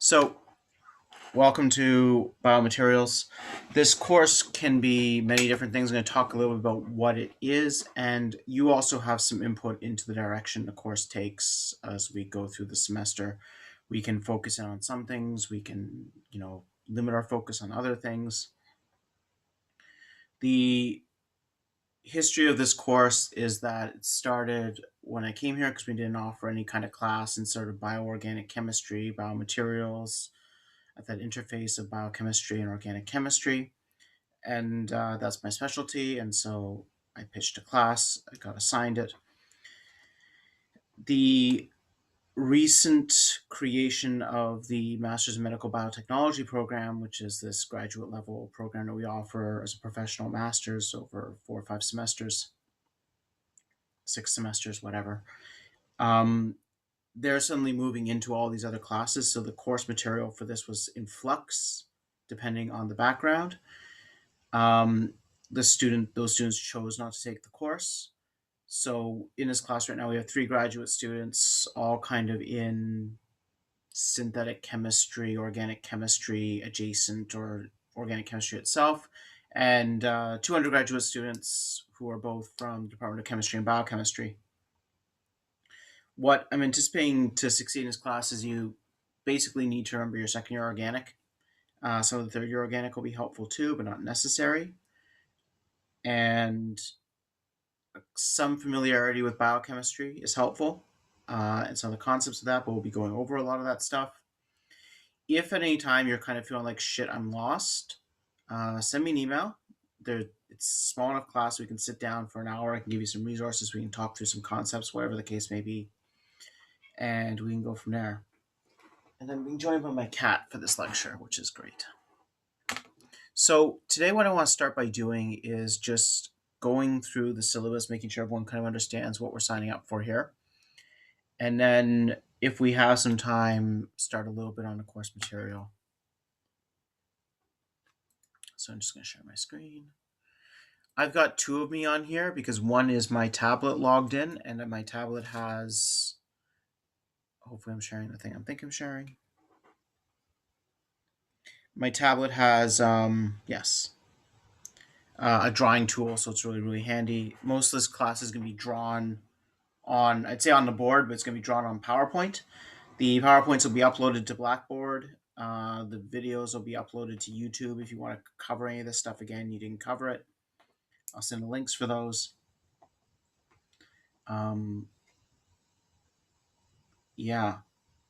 So, welcome to Biomaterials. This course can be many different things. I'm going to talk a little bit about what it is, and you also have some input into the direction the course takes as we go through the semester. We can focus in on some things, we can, limit our focus on other things. The history of this course is that it started when I came here because we didn't offer any kind of class in sort of bioorganic chemistry, biomaterials, at that interface of biochemistry and organic chemistry. And that's my specialty. And so I pitched a class, I got assigned it. The recent creation of the Masters in Medical Biotechnology program, which is this graduate level program that we offer as a professional master's over 4 or 5 semesters, 6 semesters, whatever. They're suddenly moving into all these other classes. So the course material for this was in flux, depending on the background. Um, those students chose not to take the course. So in this class right now, we have 3 graduate students, all kind of in synthetic chemistry, organic chemistry adjacent, or organic chemistry itself, and 2 undergraduate students who are both from the Department of Chemistry and Biochemistry. What I'm anticipating to succeed in this class is you basically need to remember your second year organic. Some of the third year organic will be helpful too, but not necessary. And some familiarity with biochemistry is helpful, and some of the concepts of that, but we'll be going over a lot of that stuff. If at any time you're kind of feeling like shit, I'm lost, send me an email. It's a small enough class we can sit down for an hour. I can give you some resources. We can talk through some concepts, whatever the case may be, and we can go from there. And then being joined by my cat for this lecture, which is great. So today what I want to start by doing is just going through the syllabus, making sure everyone kind of understands what we're signing up for here. And then if we have some time, start a little bit on the course material. So I'm just going to share my screen. I've got 2 of me on here because one is my tablet logged in, and my tablet has, hopefully I'm sharing the thing I think I'm sharing. My tablet has, yes, a drawing tool, so it's really, really handy. Most of this class is going to be drawn on, I'd say on the board, but it's going to be drawn on PowerPoint. The PowerPoints will be uploaded to Blackboard. The videos will be uploaded to YouTube. If you want to cover any of this stuff again, you didn't cover it, I'll send the links for those. Yeah,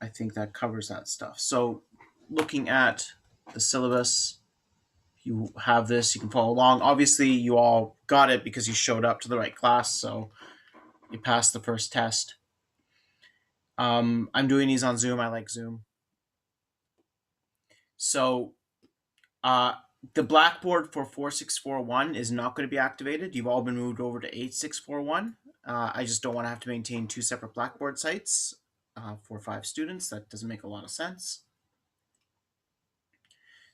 I think that covers that stuff. So looking at the syllabus, if you have this, you can follow along. Obviously, you all got it because you showed up to the right class, so you passed the first test. I'm doing these on Zoom. I like Zoom. So uh, the Blackboard for 4641 is not going to be activated. You've all been moved over to 8641. I just don't want to have to maintain 2 separate Blackboard sites for 5 students. That doesn't make a lot of sense.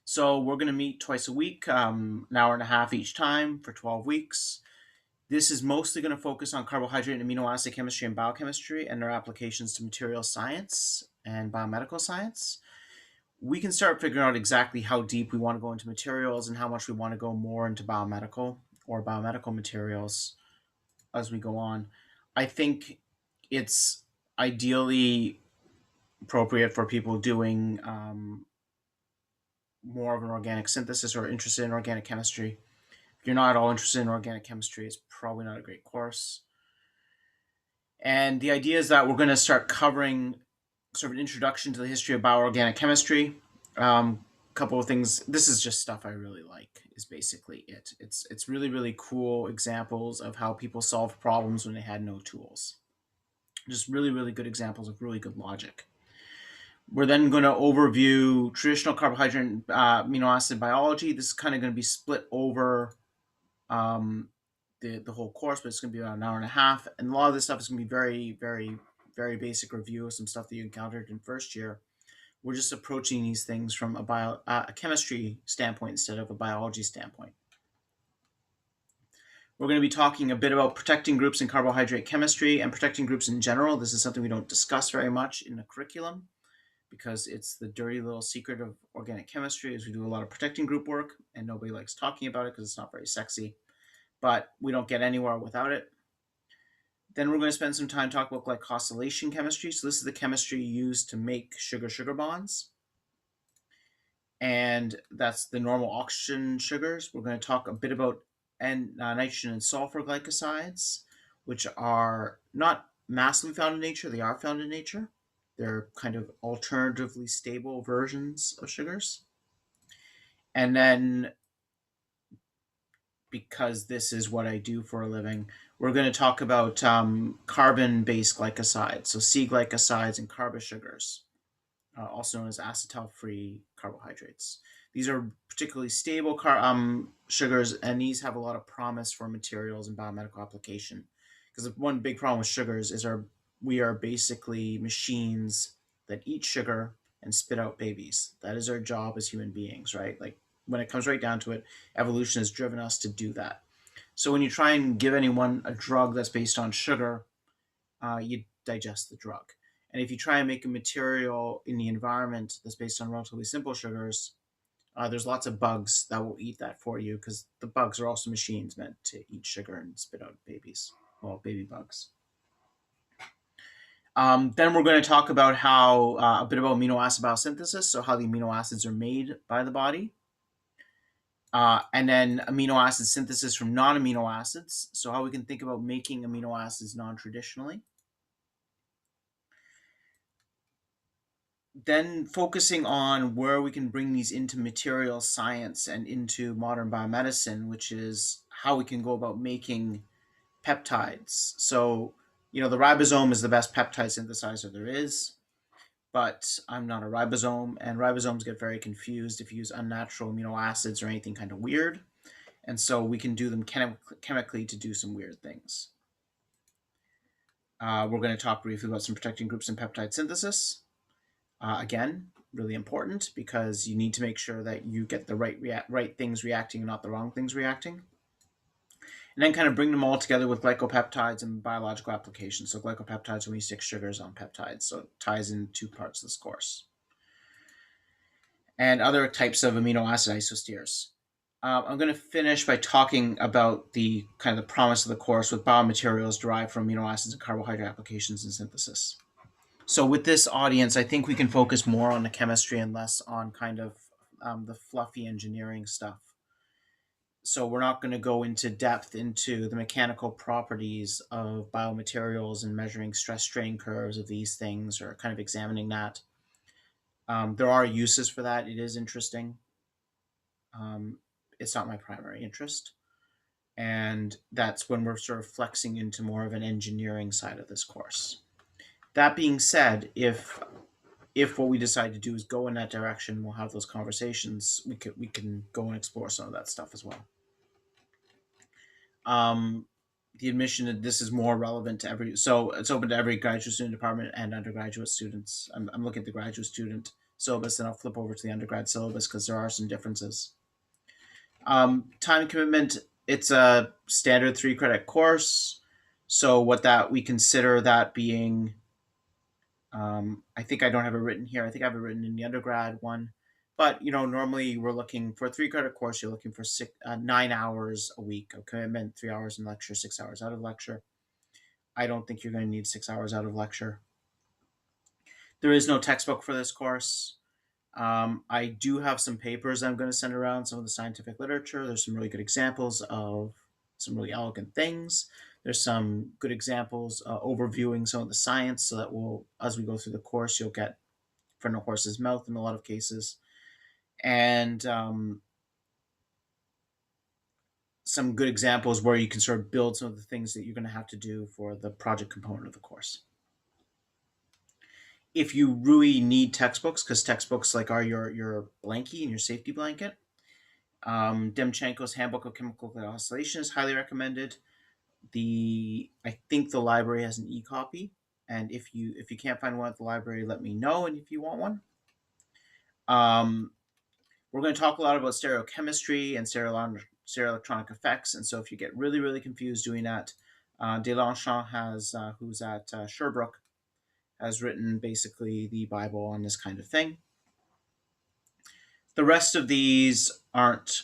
So we're going to meet twice a week, an hour and a half each time for 12 weeks. This is mostly going to focus on carbohydrate and amino acid chemistry and biochemistry and their applications to material science and biomedical science. We can start figuring out exactly how deep we want to go into materials and how much we want to go more into biomedical or biomedical materials as we go on. I think it's ideally appropriate for people doing more of an organic synthesis or interested in organic chemistry. If you're not at all interested in organic chemistry, it's probably not a great course. And the idea is that we're going to start covering sort of an introduction to the history of bioorganic chemistry. Couple of things. This is just stuff I really like. Is basically it. It's really, really cool examples of how people solved problems when they had no tools. Just really, really good examples of really good logic. We're then going to overview traditional carbohydrate amino acid biology. This is kind of going to be split over the whole course, but it's going to be about an hour and a half. And a lot of this stuff is going to be very, very, very basic review of some stuff that you encountered in first year. We're just approaching these things from a chemistry standpoint instead of a biology standpoint. We're going to be talking a bit about protecting groups in carbohydrate chemistry and protecting groups in general. This is something we don't discuss very much in the curriculum, because it's the dirty little secret of organic chemistry is we do a lot of protecting group work and nobody likes talking about it because it's not very sexy, but we don't get anywhere without it. Then we're going to spend some time talking about glycosylation chemistry. So this is the chemistry used to make sugar-sugar bonds. And that's the normal oxygen sugars. We're going to talk a bit about nitrogen and sulfur glycosides, which are not massively found in nature. They are found in nature. They're kind of alternatively stable versions of sugars. And then, because this is what I do for a living, we're going to talk about carbon-based glycosides, so C glycosides and carbon sugars, also known as acetal-free carbohydrates. These are particularly stable sugars, and these have a lot of promise for materials and biomedical application. Because one big problem with sugars is we are basically machines that eat sugar and spit out babies. That is our job as human beings, right? Like when it comes right down to it, evolution has driven us to do that. So when you try and give anyone a drug that's based on sugar, you digest the drug. And if you try and make a material in the environment that's based on relatively simple sugars, there's lots of bugs that will eat that for you because the bugs are also machines meant to eat sugar and spit out babies, well, baby bugs. Then we're going to talk about how a bit about amino acid biosynthesis, so how the amino acids are made by the body. And then amino acid synthesis from non-amino acids, so how we can think about making amino acids non-traditionally. Then focusing on where we can bring these into material science and into modern biomedicine, which is how we can go about making peptides. So, the ribosome is the best peptide synthesizer there is, but I'm not a ribosome, and ribosomes get very confused if you use unnatural amino acids or anything kind of weird. And so we can do them chemically to do some weird things. We're going to talk briefly about some protecting groups and peptide synthesis. Again, really important because you need to make sure that you get the right things reacting and not the wrong things reacting. And then kind of bring them all together with glycopeptides and biological applications. So glycopeptides, when we stick sugars on peptides. So it ties in two parts of this course. And other types of amino acid isosteres. I'm going to finish by talking about the kind of the promise of the course with biomaterials derived from amino acids and carbohydrate applications and synthesis. So with this audience, I think we can focus more on the chemistry and less on kind of the fluffy engineering stuff. So we're not going to go into depth into the mechanical properties of biomaterials and measuring stress strain curves of these things or kind of examining that. There are uses for that. It is interesting. It's not my primary interest. And that's when we're sort of flexing into more of an engineering side of this course. That being said, if what we decide to do is go in that direction, we'll have those conversations. We can go and explore some of that stuff as well. The admission, this is more relevant to so it's open to every graduate student department and undergraduate students. I'm looking at the graduate student syllabus, and I'll flip over to the undergrad syllabus because there are some differences. Time commitment, it's a standard 3-credit course. So we consider that being, I think I don't have it written here. I think I have it written in the undergrad one. But, normally we're looking for a 3-credit course. You're looking for 9 hours a week of commitment, 3 hours in lecture, 6 hours out of lecture. I don't think you're going to need 6 hours out of lecture. There is no textbook for this course. I do have some papers I'm going to send around, some of the scientific literature. There's some really good examples of some really elegant things. There's some good examples overviewing some of the science so that as we go through the course, you'll get from the horse's mouth in a lot of cases. And some good examples where you can sort of build some of the things that you're going to have to do for the project component of the course. If you really need textbooks, because textbooks are your blankie and your safety blanket, Demchenko's Handbook of Chemical Oscillation is highly recommended. I think the library has an e-copy, and if you can't find one at the library, let me know, and if you want one. We're going to talk a lot about stereochemistry and stereoelectronic effects, and so if you get really, really confused doing that, Delanchon has, who's at Sherbrooke, has written basically the Bible on this kind of thing. The rest of these aren't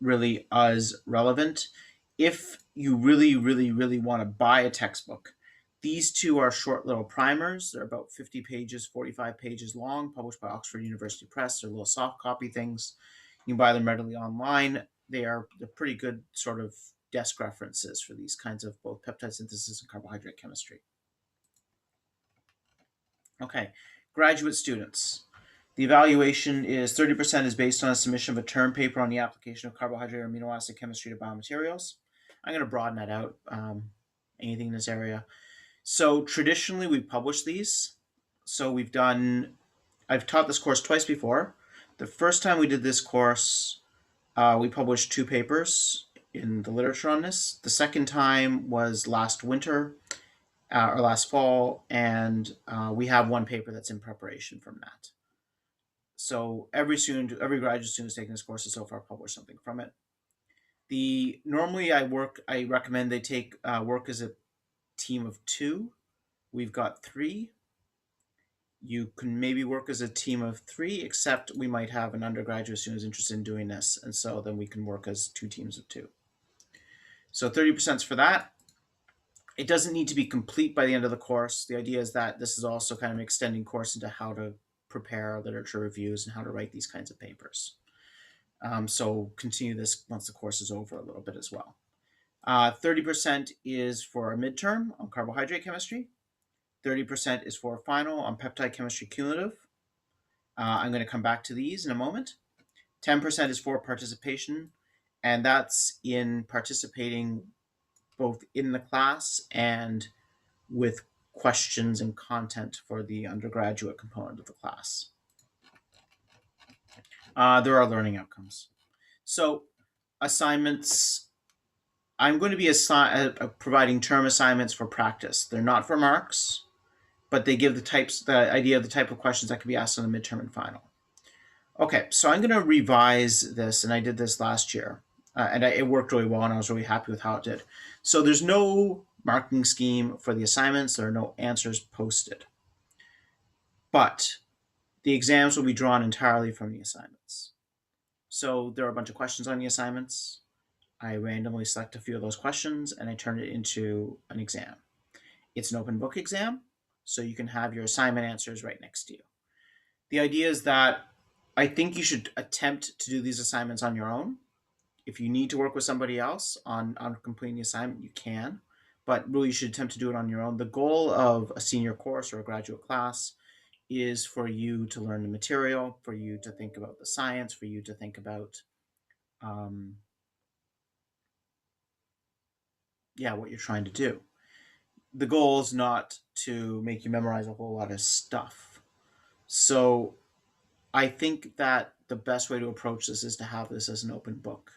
really as relevant. If you really, really, really want to buy a textbook, these two are short little primers. They're about 50 pages, 45 pages long, published by Oxford University Press. They're little soft copy things. You can buy them readily online. They're pretty good sort of desk references for these kinds of both peptide synthesis and carbohydrate chemistry. Okay, graduate students. The evaluation is 30% is based on a submission of a term paper on the application of carbohydrate or amino acid chemistry to biomaterials. I'm going to broaden that out, anything in this area. So traditionally we publish these. So I've taught this course twice before. The first time we did this course, we published 2 papers in the literature on this. The second time was last winter, or last fall, and we have 1 paper that's in preparation from that. So every graduate student who's taking this course has so far published something from it. Normally I recommend they take work as a team of 2. We've got 3. You can maybe work as a team of 3, except we might have an undergraduate student who's interested in doing this, and so then we can work as 2 teams of 2. So 30% is for that. It doesn't need to be complete by the end of the course. The idea is that this is also kind of an extending course into how to prepare literature reviews and how to write these kinds of papers. So continue this once the course is over a little bit as well. 30% is for a midterm on carbohydrate chemistry. 30% is for a final on peptide chemistry cumulative. I'm going to come back to these in a moment. 10% is for participation, and that's in participating both in the class and with questions and content for the undergraduate component of the class. There are learning outcomes. So assignments, I'm going to be providing term assignments for practice. They're not for marks, but they give the idea of the type of questions that can be asked on the midterm and final. Okay, so I'm going to revise this, and I did this last year, and it worked really well, and I was really happy with how it did. So there's no marking scheme for the assignments. There are no answers posted. But the exams will be drawn entirely from the assignments. So there are a bunch of questions on the assignments. I randomly select a few of those questions, and I turn it into an exam. It's an open book exam, so you can have your assignment answers right next to you. The idea is that I think you should attempt to do these assignments on your own. If you need to work with somebody else on completing the assignment, you can, but really you should attempt to do it on your own. The goal of a senior course or a graduate class is for you to learn the material, for you to think about the science, for you to think about what you're trying to do. The goal is not to make you memorize a whole lot of stuff. So I think that the best way to approach this is to have this as an open book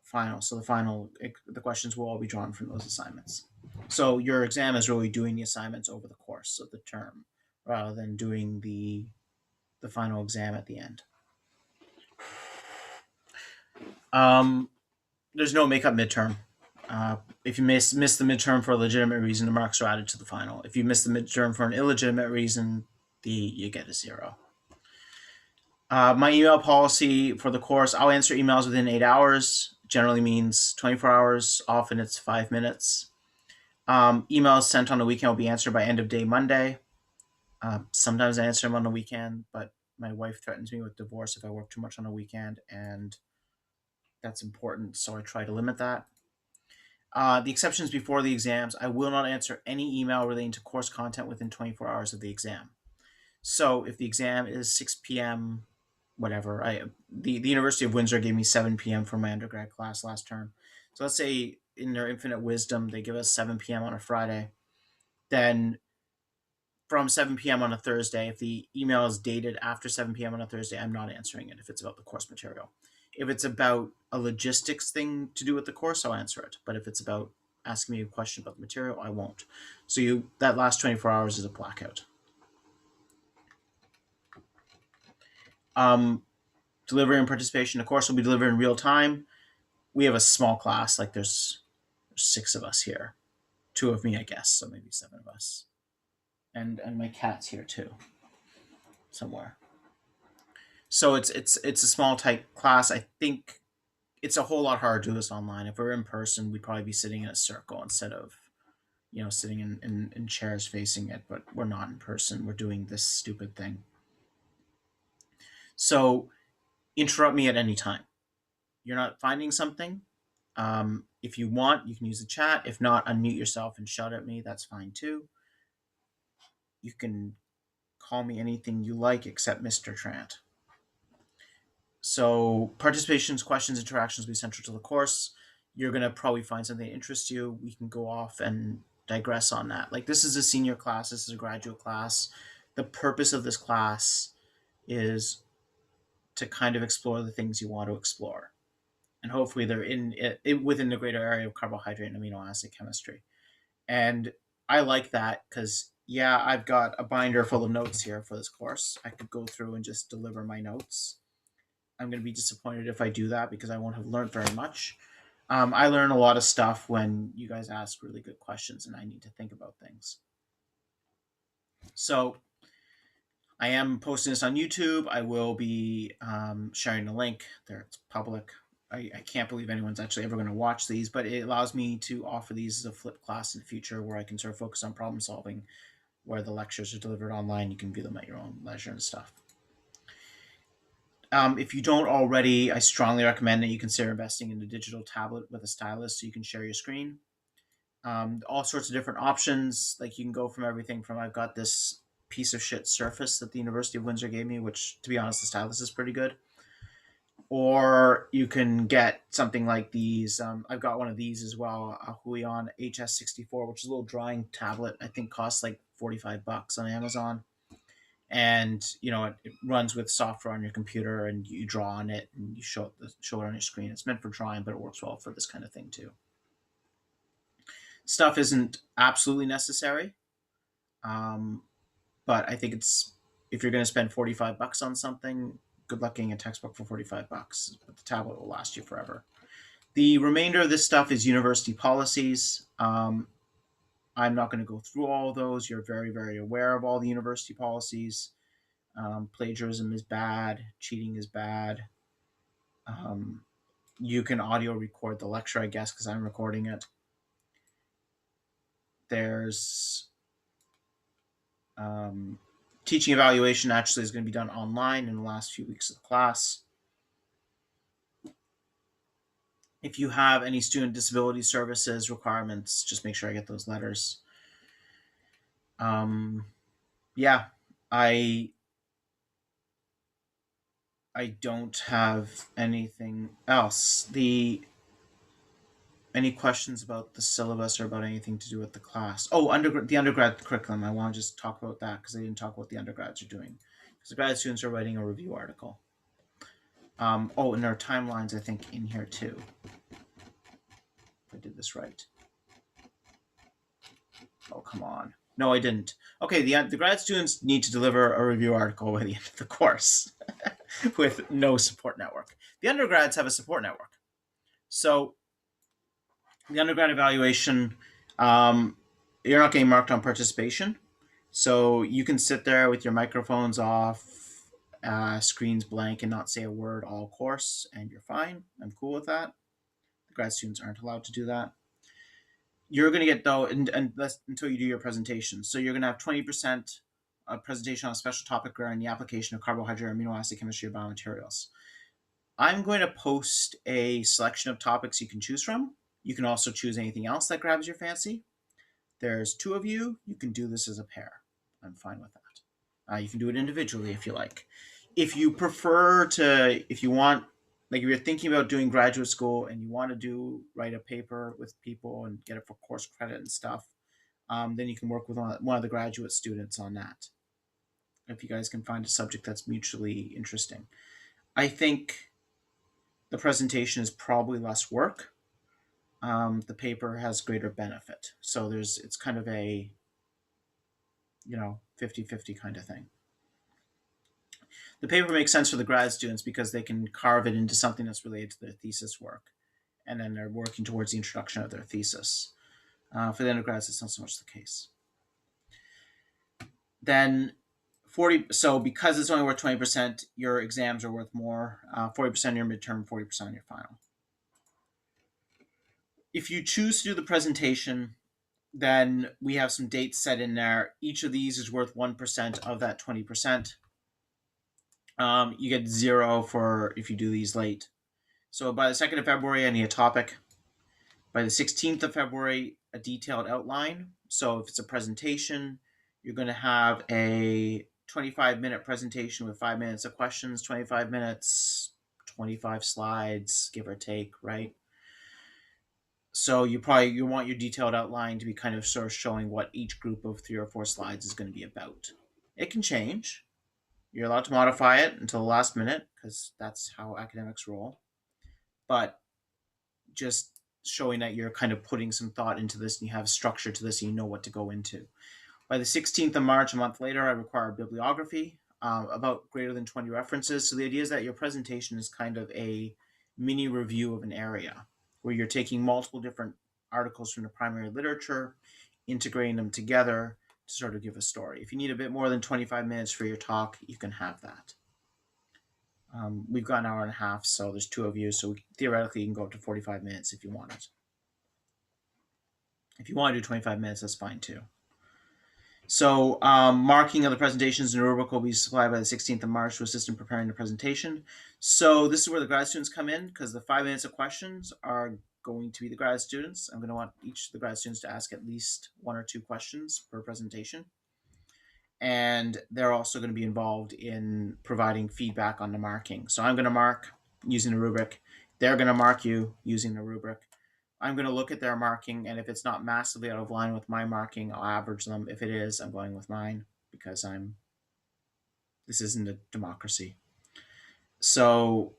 final. So the questions will all be drawn from those assignments. So your exam is really doing the assignments over the course of the term rather than doing the final exam at the end. There's no makeup midterm. If you miss the midterm for a legitimate reason, the marks are added to the final. If you miss the midterm for an illegitimate reason, you get a 0. My email policy for the course, I'll answer emails within 8 hours. Generally means 24 hours. Often it's 5 minutes. Emails sent on the weekend will be answered by end of day Monday. Sometimes I answer them on the weekend, but my wife threatens me with divorce if I work too much on the weekend, and that's important, so I try to limit that. The exceptions before the exams, I will not answer any email relating to course content within 24 hours of the exam. So if the exam is 6 p.m., whatever, the University of Windsor gave me 7 p.m. for my undergrad class last term. So let's say in their infinite wisdom, they give us 7 p.m. on a Friday. Then from 7 p.m. on a Thursday, if the email is dated after 7 p.m. on a Thursday, I'm not answering it if it's about the course material. If it's about a logistics thing to do with the course, I'll answer it. But if it's about asking me a question about the material, I won't. So that last 24 hours is a blackout. Delivery and participation. The course will be delivered in real time. We have a small class, like there's 6 of us here. 2 of me, I guess, so maybe 7 of us. and my cat's here too, somewhere. So it's a small type class. I think it's a whole lot harder to do this online. If we're in person, we'd probably be sitting in a circle instead of sitting in chairs facing it. But we're not in person. We're doing this stupid thing. So interrupt me at any time. You're not finding something. If you want, you can use the chat. If not, unmute yourself and shout at me. That's fine too. You can call me anything you like except Mr. Trant. So participations, questions, interactions will be central to the course. You're going to probably find something that interests you. We can go off and digress on that. Like, this is a senior class. This is a graduate class. The purpose of this class is to kind of explore the things you want to explore. And hopefully they're within the greater area of carbohydrate and amino acid chemistry. And I like that because, yeah, I've got a binder full of notes here for this course. I could go through and just deliver my notes. I'm going to be disappointed if I do that because I won't have learned very much. I learn a lot of stuff when you guys ask really good questions and I need to think about things. So I am posting this on YouTube. I will be sharing the link there. It's public. I can't believe anyone's actually ever going to watch these, but it allows me to offer these as a flip class in the future where I can sort of focus on problem solving, where the lectures are delivered online. You can view them at your own leisure and stuff. If you don't already, I strongly recommend that you consider investing in a digital tablet with a stylus so you can share your screen. All sorts of different options. Like, you can go from everything from, I've got this piece of shit Surface that the University of Windsor gave me, which, to be honest, the stylus is pretty good. Or you can get something like these. I've got one of these as well, a Huion HS64, which is a little drawing tablet. I think costs like $45 on Amazon. And it runs with software on your computer, and you draw on it and you show it on your screen. It's meant for drawing, but it works well for this kind of thing too. Stuff isn't absolutely necessary, but I think it's, if you're going to spend $45 on something, good luck getting a textbook for $45, but the tablet will last you forever. The remainder of this stuff is university policies. I'm not going to go through all of those. You're very, very aware of all the university policies. Plagiarism is bad. Cheating is bad. You can audio record the lecture, I guess, because I'm recording it. There's teaching evaluation actually is going to be done online in the last few weeks of the class. If you have any student disability services requirements, just make sure I get those letters. Yeah, I don't have anything else. Any questions about the syllabus or about anything to do with the class? Oh, the undergrad curriculum. I want to just talk about that because I didn't talk about what the undergrads are doing. Because the grad students are writing a review article. And there are timelines, I think, in here too. If I did this right. Oh, come on. No, I didn't. Okay, the grad students need to deliver a review article by the end of the course with no support network. The undergrads have a support network. So the undergrad evaluation, you're not getting marked on participation. So you can sit there with your microphones off, screens blank, and not say a word all course, and you're fine. I'm cool with that. The grad students aren't allowed to do that. You're going to get, though, and until you do your presentation. So you're going to have 20% a presentation on a special topic regarding the application of carbohydrate, amino acid chemistry, or biomaterials. I'm going to post a selection of topics you can choose from. You can also choose anything else that grabs your fancy. There's 2 of you. You can do this as a pair. I'm fine with that. You can do it individually if you like. If you prefer to, if you want, like if you're thinking about doing graduate school and you want to write a paper with people and get it for course credit and stuff, then you can work with one of the graduate students on that. If you guys can find a subject that's mutually interesting. I think the presentation is probably less work. The paper has greater benefit. So it's kind of a 50-50 kind of thing. The paper makes sense for the grad students because they can carve it into something that's related to their thesis work, and then they're working towards the introduction of their thesis. For the undergrads, it's not so much the case. then 40. So because it's only worth 20%, your exams are worth more. 40% of your midterm, 40% of your final. If you choose to do the presentation, then we have some dates set in there. Each of these is worth 1% of that 20%. You get 0 for if you do these late. So by the 2nd of February, I need a topic. By the 16th of February, a detailed outline. So if it's a presentation, you're going to have a 25-minute presentation with 5 minutes of questions, 25 minutes, 25 slides, give or take, right? So you want your detailed outline to be kind of sort of showing what each group of 3 or 4 slides is going to be about. It can change. You're allowed to modify it until the last minute because that's how academics roll. But just showing that you're kind of putting some thought into this and you have structure to this and you know what to go into. By the 16th of March, a month later, I require a bibliography, about greater than 20 references. So the idea is that your presentation is kind of a mini review of an area where you're taking multiple different articles from the primary literature, integrating them together to sort of give a story. If you need a bit more than 25 minutes for your talk, you can have that. We've got an hour and a half, so there's 2 of you, so theoretically you can go up to 45 minutes if you want it. If you want to do 25 minutes, that's fine too. So marking of the presentations in rubric will be supplied by the 16th of March to assist in preparing the presentation. So this is where the grad students come in because the 5 minutes of questions are going to be the grad students. I'm going to want each of the grad students to ask at least 1 or 2 questions per presentation. And they're also going to be involved in providing feedback on the marking. So I'm going to mark using the rubric. They're going to mark you using the rubric. I'm going to look at their marking, and if it's not massively out of line with my marking, I'll average them. If it is, I'm going with mine because this isn't a democracy. So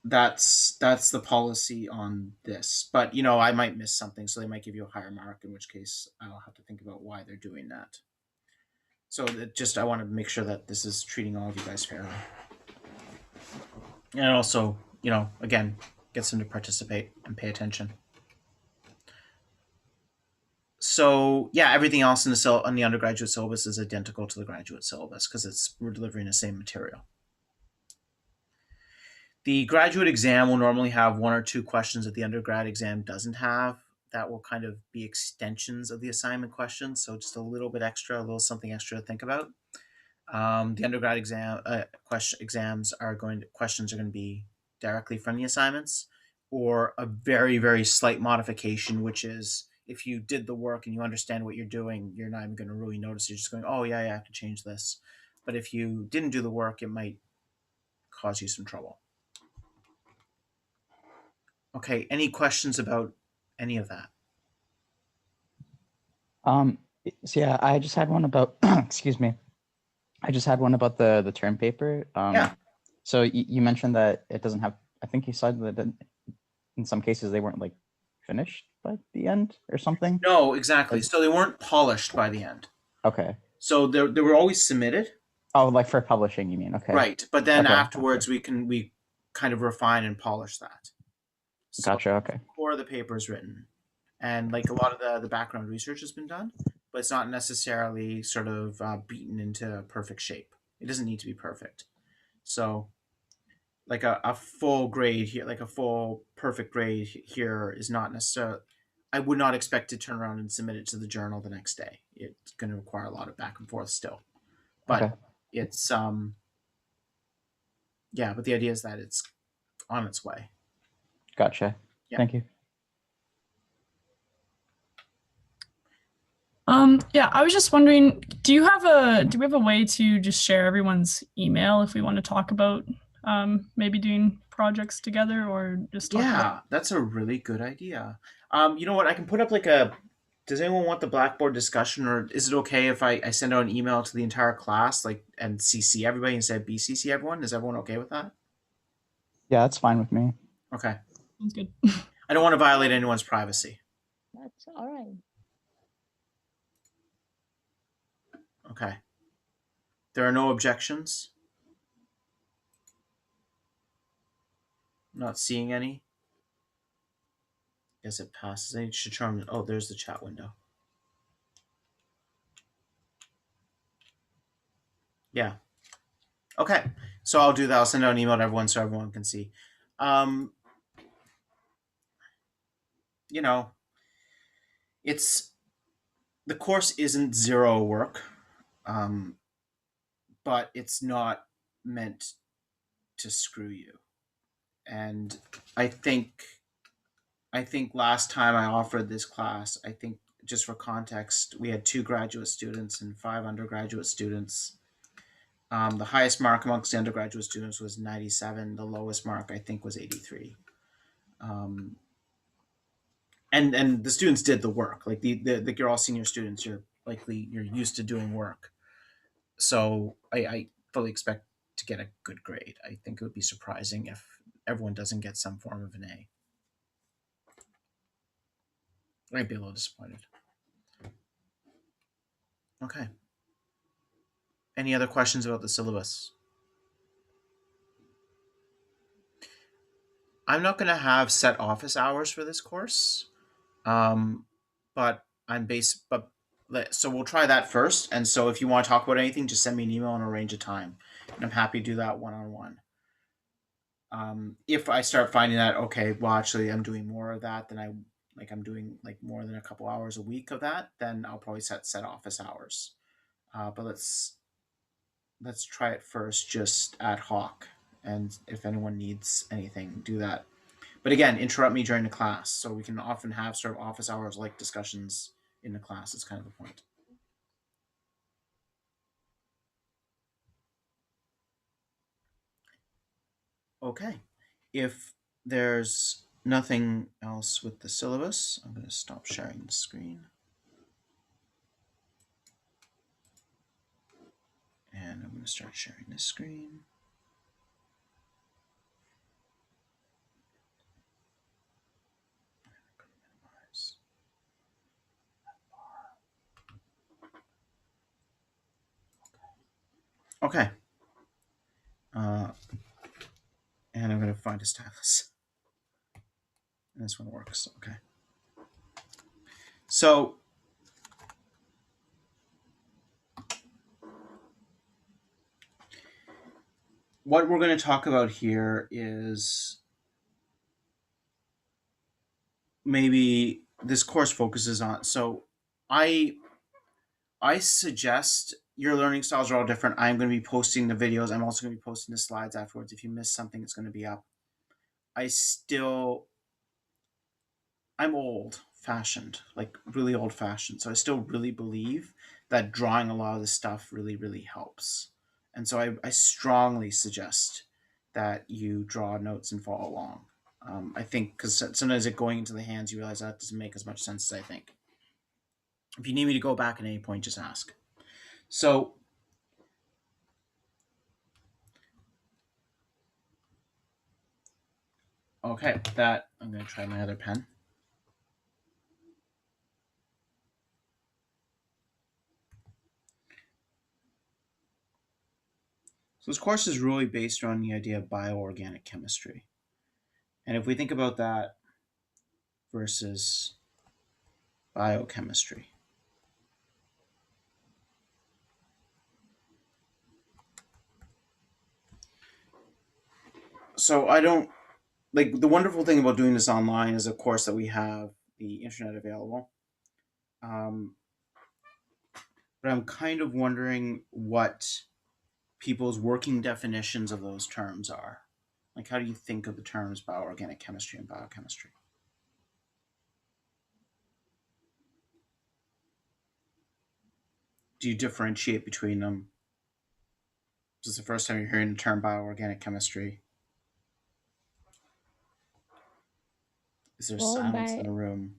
that's the policy on this. But I might miss something, so they might give you a higher mark, in which case I'll have to think about why they're doing that. So I want to make sure that this is treating all of you guys fairly. And also, again, gets them to participate and pay attention. So yeah, everything else on the undergraduate syllabus is identical to the graduate syllabus because we're delivering the same material. The graduate exam will normally have 1 or 2 questions that the undergrad exam doesn't have. That will kind of be extensions of the assignment questions, so just a little bit extra, a little something extra to think about. The undergrad exams questions are going to be directly from the assignments, or a very, very slight modification, which is if you did the work and you understand what you're doing, you're not even going to really notice. You're just going, oh yeah, I have to change this. But if you didn't do the work, it might cause you some trouble. Okay, any questions about any of that? So yeah, I just had one about, excuse me. I just had one about the term paper. Yeah. So you mentioned that it doesn't have, I think you said that in some cases they weren't like finished by the end or something. No, exactly. So they weren't polished by the end. Okay. So they were always submitted. Oh, like for publishing, you mean? Okay. Right, but then Okay, afterwards gotcha. we kind of refine and polish that. So Gotcha. Okay. before the paper is written, and like a lot of the background research has been done, but it's not necessarily sort of beaten into perfect shape. It doesn't need to be perfect. So like a full grade here, like a full perfect grade here is not necessarily. I would not expect to turn around and submit it to the journal the next day. It's going to require a lot of back and forth still, but Okay. it's yeah. But the idea is that it's on its way. Gotcha. Yeah. Thank you. Yeah, I was just wondering, do we have a way to just share everyone's email if we want to talk about maybe doing projects together or just talk about... That's a really good idea. You know what? I can put up does anyone want the Blackboard discussion, or is it okay if I send out an email to the entire class, and CC everybody instead of BCC everyone? Is everyone okay with that? Yeah, that's fine with me. Okay. Sounds good. I don't want to violate anyone's privacy. That's all right. Okay. There are no objections. I'm not seeing any. Guess it passes. I should turn. Oh, there's the chat window. Yeah. Okay. So I'll do that. I'll send out an email to everyone so everyone can see. Um, you know, it's the course isn't zero work, um, but it's not meant to screw you. And I think I think last time I offered this class, I think just for context, we had 2 graduate students and 5 undergraduate students. The highest mark amongst the undergraduate students was 97. The lowest mark, I think, was 83. Um, and the students did the work. Like you're all senior students. You're used to doing work. So I fully expect to get a good grade. I think it would be surprising if everyone doesn't get some form of an A. I'd be a little disappointed. Okay. Any other questions about the syllabus? I'm not going to have set office hours for this course, um, but so we'll try that first. And so if you want to talk about anything, just send me an email and arrange a time, and I'm happy to do that one on one. If I start finding that okay, well, actually, I'm doing more of that than I'm doing like more than a couple hours a week of that, then I'll probably set office hours. But let's try it first, just ad hoc, and if anyone needs anything, do that. But again, interrupt me during the class, so we can often have sort of office hours like discussions in the class. Is kind of the point. Okay, if there's nothing else with the syllabus, I'm going to stop sharing the screen. And I'm going to start sharing this screen. Okay. And I'm going to find a stylus. And this one works. Okay. So what we're going to talk about here is maybe this course focuses on. So I suggest your learning styles are all different. I'm going to be posting the videos. I'm also going to be posting the slides afterwards. If you miss something, it's going to be up. I'm old fashioned, like really old fashioned. So I still really believe that drawing a lot of this stuff really, really helps. And so I strongly suggest that you draw notes and follow along. I think because sometimes it going into the hands, you realize that doesn't make as much sense as I think. If you need me to go back at any point, just ask. So, okay, that I'm going to try my other pen. So this course is really based around the idea of bioorganic chemistry. And if we think about that versus biochemistry, so I don't like the wonderful thing about doing this online is, of course, that we have the internet available. Um, but I'm kind of wondering what people's working definitions of those terms are. Like, how do you think of the terms bioorganic chemistry and biochemistry? Do you differentiate between them? Is this the first time you're hearing the term bioorganic chemistry? Is there Well, silence in the room?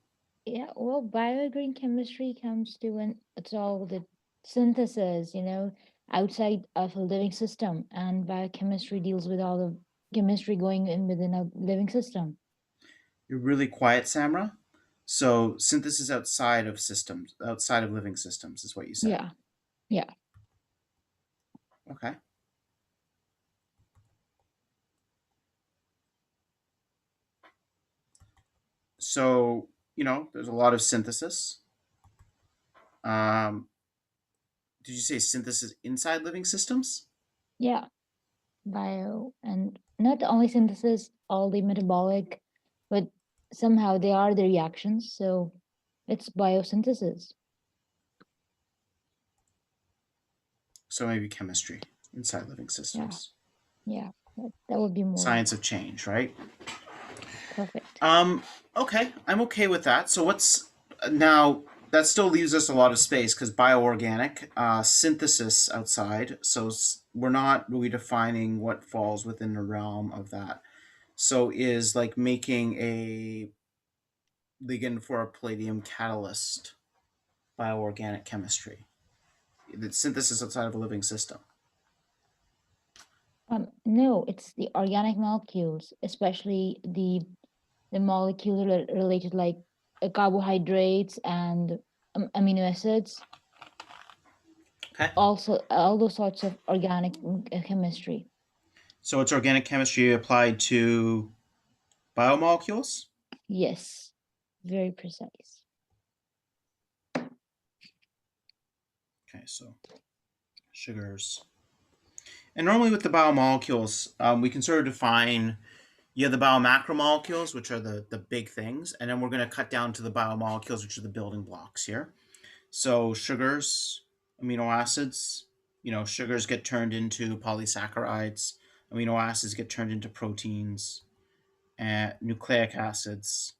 bioorganic chemistry comes to when it's all the synthesis, outside of a living system, and biochemistry deals with all the chemistry going in within a living system. You're really quiet, Samra. So synthesis outside of systems, outside of living systems, is what you said. Yeah, yeah. Okay. So there's a lot of synthesis. Um, Did you say synthesis inside living systems? Yeah, bio and not only synthesis, all the metabolic, but somehow they are the reactions. So it's biosynthesis. So maybe chemistry inside living systems. Yeah, that would be more Science of change, right? perfect. Okay, I'm okay with that. So what's now that still leaves us a lot of space because bioorganic synthesis outside. So we're not really defining what falls within the realm of that. So is like making a ligand for a palladium catalyst bioorganic chemistry. The synthesis outside of a living system. No, it's the organic molecules, especially the molecule related like carbohydrates and amino acids. Okay. Also, all those sorts of organic chemistry. So it's organic chemistry applied to biomolecules. Yes, very precise. Okay, so sugars. And normally with the biomolecules, we can sort of define you have the biomacromolecules, which are the big things, and then we're going to cut down to the biomolecules, which are the building blocks here. So sugars, amino acids, sugars get turned into polysaccharides, amino acids get turned into proteins, and nucleic acids.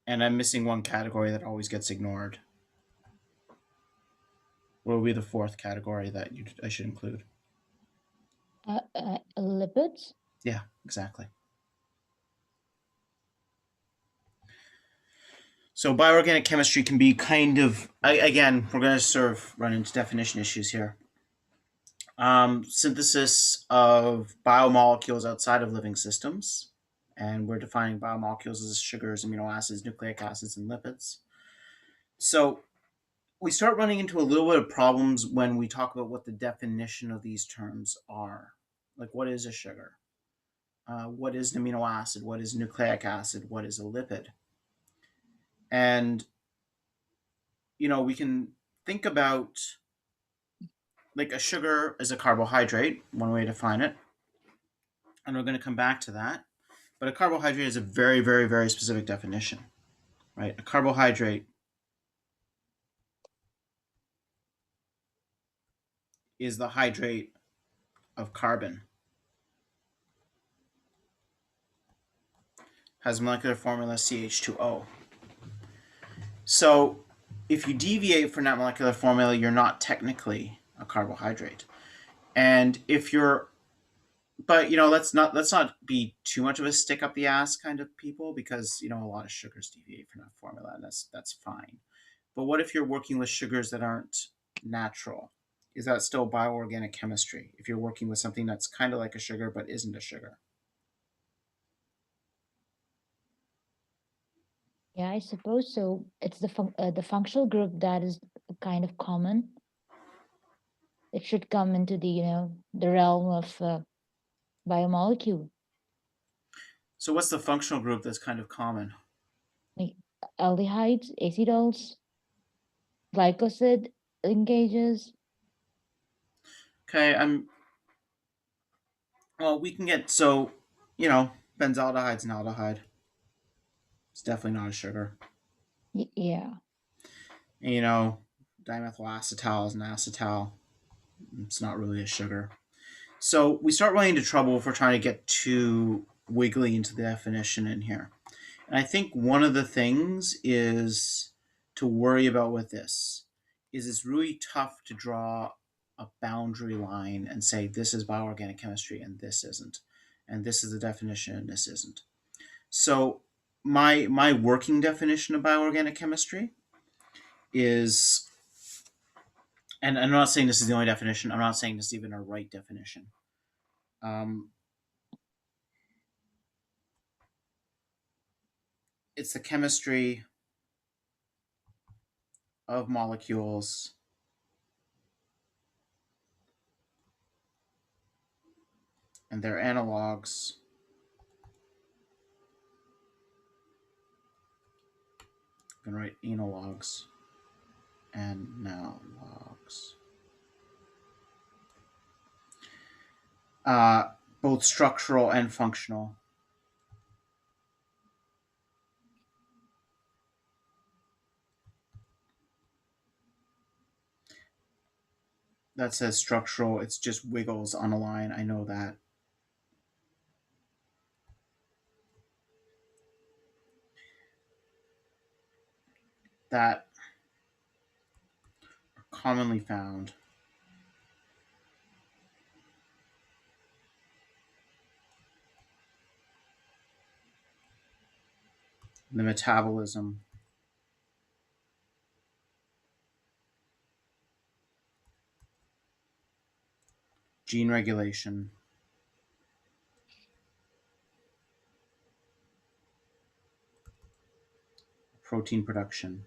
And I'm missing one category that always gets ignored. What would be the fourth category that I should include? Lipids. Yeah, exactly. So bioorganic chemistry can be kind of, again, we're going to sort of run into definition issues here. Synthesis of biomolecules outside of living systems. And we're defining biomolecules as sugars, amino acids, nucleic acids, and lipids. So we start running into a little bit of problems when we talk about what the definition of these terms are. Like, what is a sugar? What is an amino acid? What is nucleic acid? What is a lipid? And, we can think about like a sugar is a carbohydrate, one way to define it. And we're going to come back to that. But a carbohydrate is a very, very, very specific definition, right? A carbohydrate is the hydrate of carbon. Has molecular formula CH2O. So if you deviate from that molecular formula, you're not technically a carbohydrate. And if you're, but let's not be too much of a stick up the ass kind of people, because a lot of sugars deviate from that formula, and that's fine. But what if you're working with sugars that aren't natural? Is that still bioorganic chemistry if you're working with something that's kind of like a sugar but isn't a sugar? Yeah, I suppose so. It's the functional group that is kind of common. It should come into the realm of biomolecule, So what's the functional group that's kind of common? like aldehydes, acetyls, glycoside linkages. Okay, well, we can get, benzaldehyde's an aldehyde. It's definitely not a sugar. Yeah. And, dimethyl acetal is an acetal. It's not really a sugar. So we start running into trouble if we're trying to get too wiggly into the definition in here. And I think one of the things is to worry about with this is it's really tough to draw a boundary line and say this is bioorganic chemistry and this isn't, and this is the definition and this isn't. So my working definition of bioorganic chemistry is, and I'm not saying this is the only definition, I'm not saying this is even a right definition. It's the chemistry of molecules and their analogs I'm going to write analogs analogs. Both structural and functional. That says structural. It's just wiggles on a line. I know that. That are commonly found in the metabolism gene regulation, protein production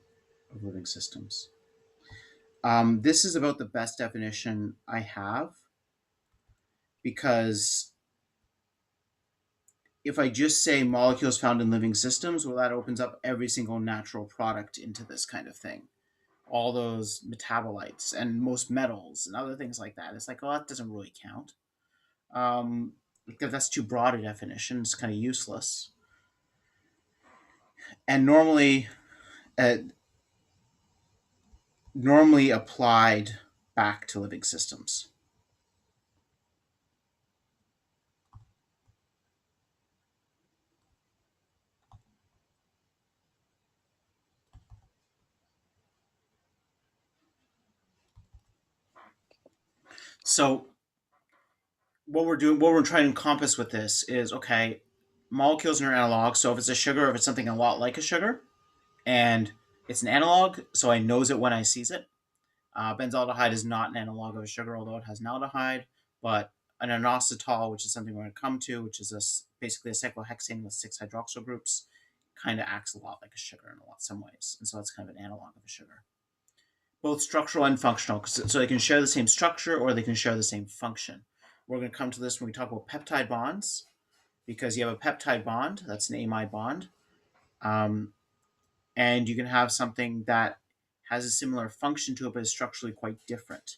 of living systems. This is about the best definition I have, because if I just say molecules found in living systems, well, that opens up every single natural product into this kind of thing. All those metabolites and most metals and other things like that. It's like, oh, that doesn't really count. Because that's too broad a definition. It's kind of useless. And normally applied back to living systems. So what we're trying to encompass with this is, okay, molecules are analogs. So if it's a sugar, if it's something a lot like a sugar, and it's an analog, so I knows it when I sees it. Benzaldehyde is not an analog of a sugar, although it has an aldehyde, but an inositol, which is something we're going to come to, which is basically a cyclohexane with 6 hydroxyl groups, kind of acts a lot like a sugar in some ways, and so it's kind of an analog of a sugar. Both structural and functional, so they can share the same structure or they can share the same function. We're going to come to this when we talk about peptide bonds, because you have a peptide bond, that's an amide bond, and you can have something that has a similar function to it, but is structurally quite different.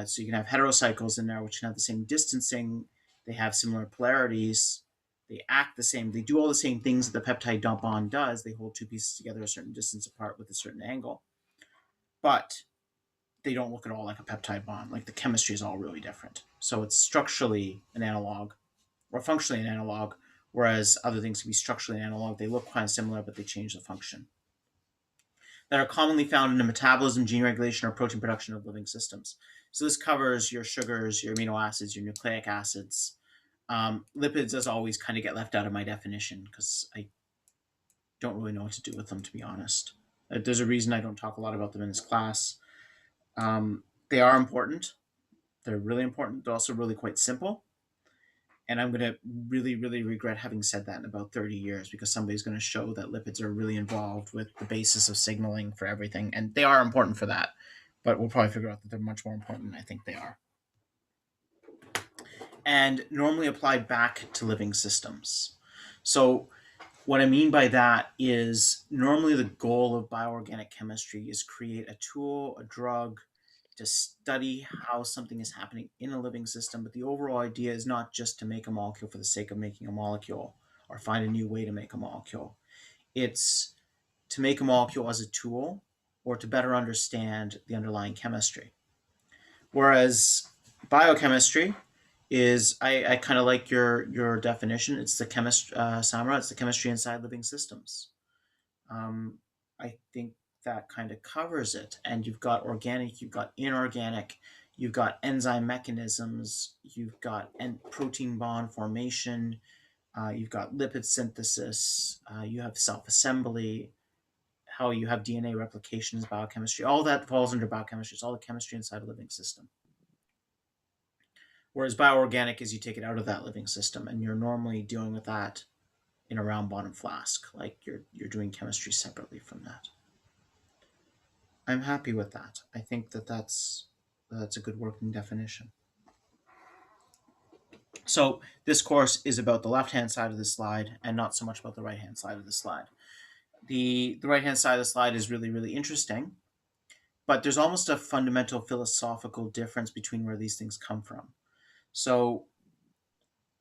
So you can have heterocycles in there, which can have the same distancing. They have similar polarities. They act the same. They do all the same things that the peptide bond does. They hold two pieces together a certain distance apart with a certain angle. But they don't look at all like a peptide bond. Like the chemistry is all really different. So it's structurally an analog or functionally an analog, whereas other things can be structurally an analog. They look kind of similar, but they change the function. That are commonly found in the metabolism, gene regulation, or protein production of living systems. So this covers your sugars, your amino acids, your nucleic acids. Lipids, as always, kind of get left out of my definition because I don't really know what to do with them, to be honest. There's a reason I don't talk a lot about them in this class. They are important. They're really important. They're also really quite simple. And I'm going to really, really regret having said that in about 30 years, because somebody's going to show that lipids are really involved with the basis of signaling for everything. And they are important for that. But we'll probably figure out that they're much more important than I think they are. And normally applied back to living systems. So what I mean by that is normally the goal of bioorganic chemistry is create a tool, a drug, to study how something is happening in a living system. But the overall idea is not just to make a molecule for the sake of making a molecule or find a new way to make a molecule. It's to make a molecule as a tool or to better understand the underlying chemistry. Whereas biochemistry is, I kind of like your definition. It's the Samra, it's the chemistry inside living systems. I think that kind of covers it. And you've got organic, you've got inorganic, you've got enzyme mechanisms, you've got protein bond formation, you've got lipid synthesis, you have self-assembly, how you have DNA replication is biochemistry. All that falls under biochemistry. It's all the chemistry inside a living system. Whereas bioorganic is you take it out of that living system, and you're normally dealing with that in a round bottom flask, like you're doing chemistry separately from that. I'm happy with that. I think that's a good working definition. So this course is about the left-hand side of the slide and not so much about the right-hand side of the slide. The right-hand side of the slide is really, really interesting but there's almost a fundamental philosophical difference between where these things come from. So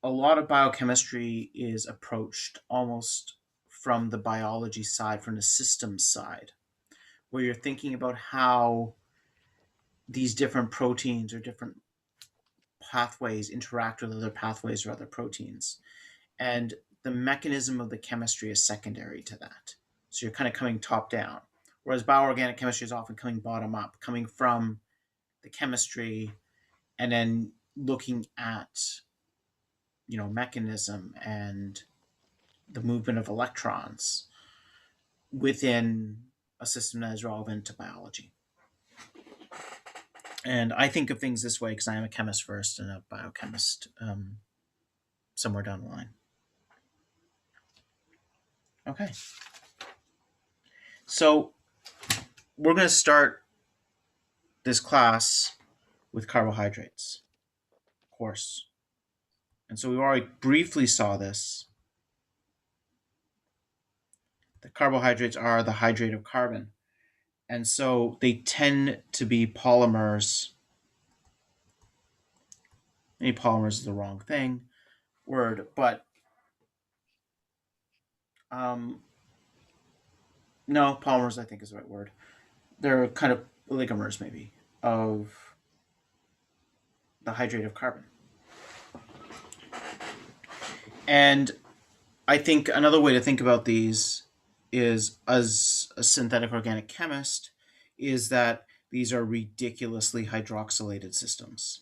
a lot of biochemistry is approached almost from the biology side, from the systems side, where you're thinking about how these different proteins or different pathways interact with other pathways or other proteins. And the mechanism of the chemistry is secondary to that. So you're kind of coming top down. Whereas bioorganic chemistry is often coming bottom up, coming from the chemistry and then looking at, mechanism and the movement of electrons within a system that is relevant to biology. And I think of things this way because I am a chemist first and a biochemist somewhere down the line. Okay. So we're going to start this class with carbohydrates, of course. And so we already briefly saw this. The carbohydrates are the hydrate of carbon. And so they tend to be polymers. Maybe polymers is the wrong word, but no, polymers I think is the right word. They're kind of oligomers maybe of the hydrate of carbon. And I think another way to think about these is, as a synthetic organic chemist, is that these are ridiculously hydroxylated systems.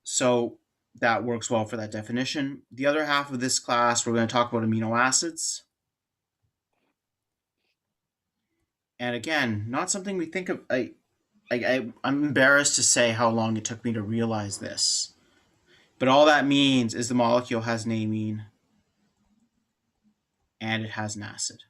So that works well for that definition. The other half of this class, we're going to talk about amino acids. And again, not something we think of. I'm embarrassed to say how long it took me to realize this. But all that means is the molecule has an amine and it has an acid.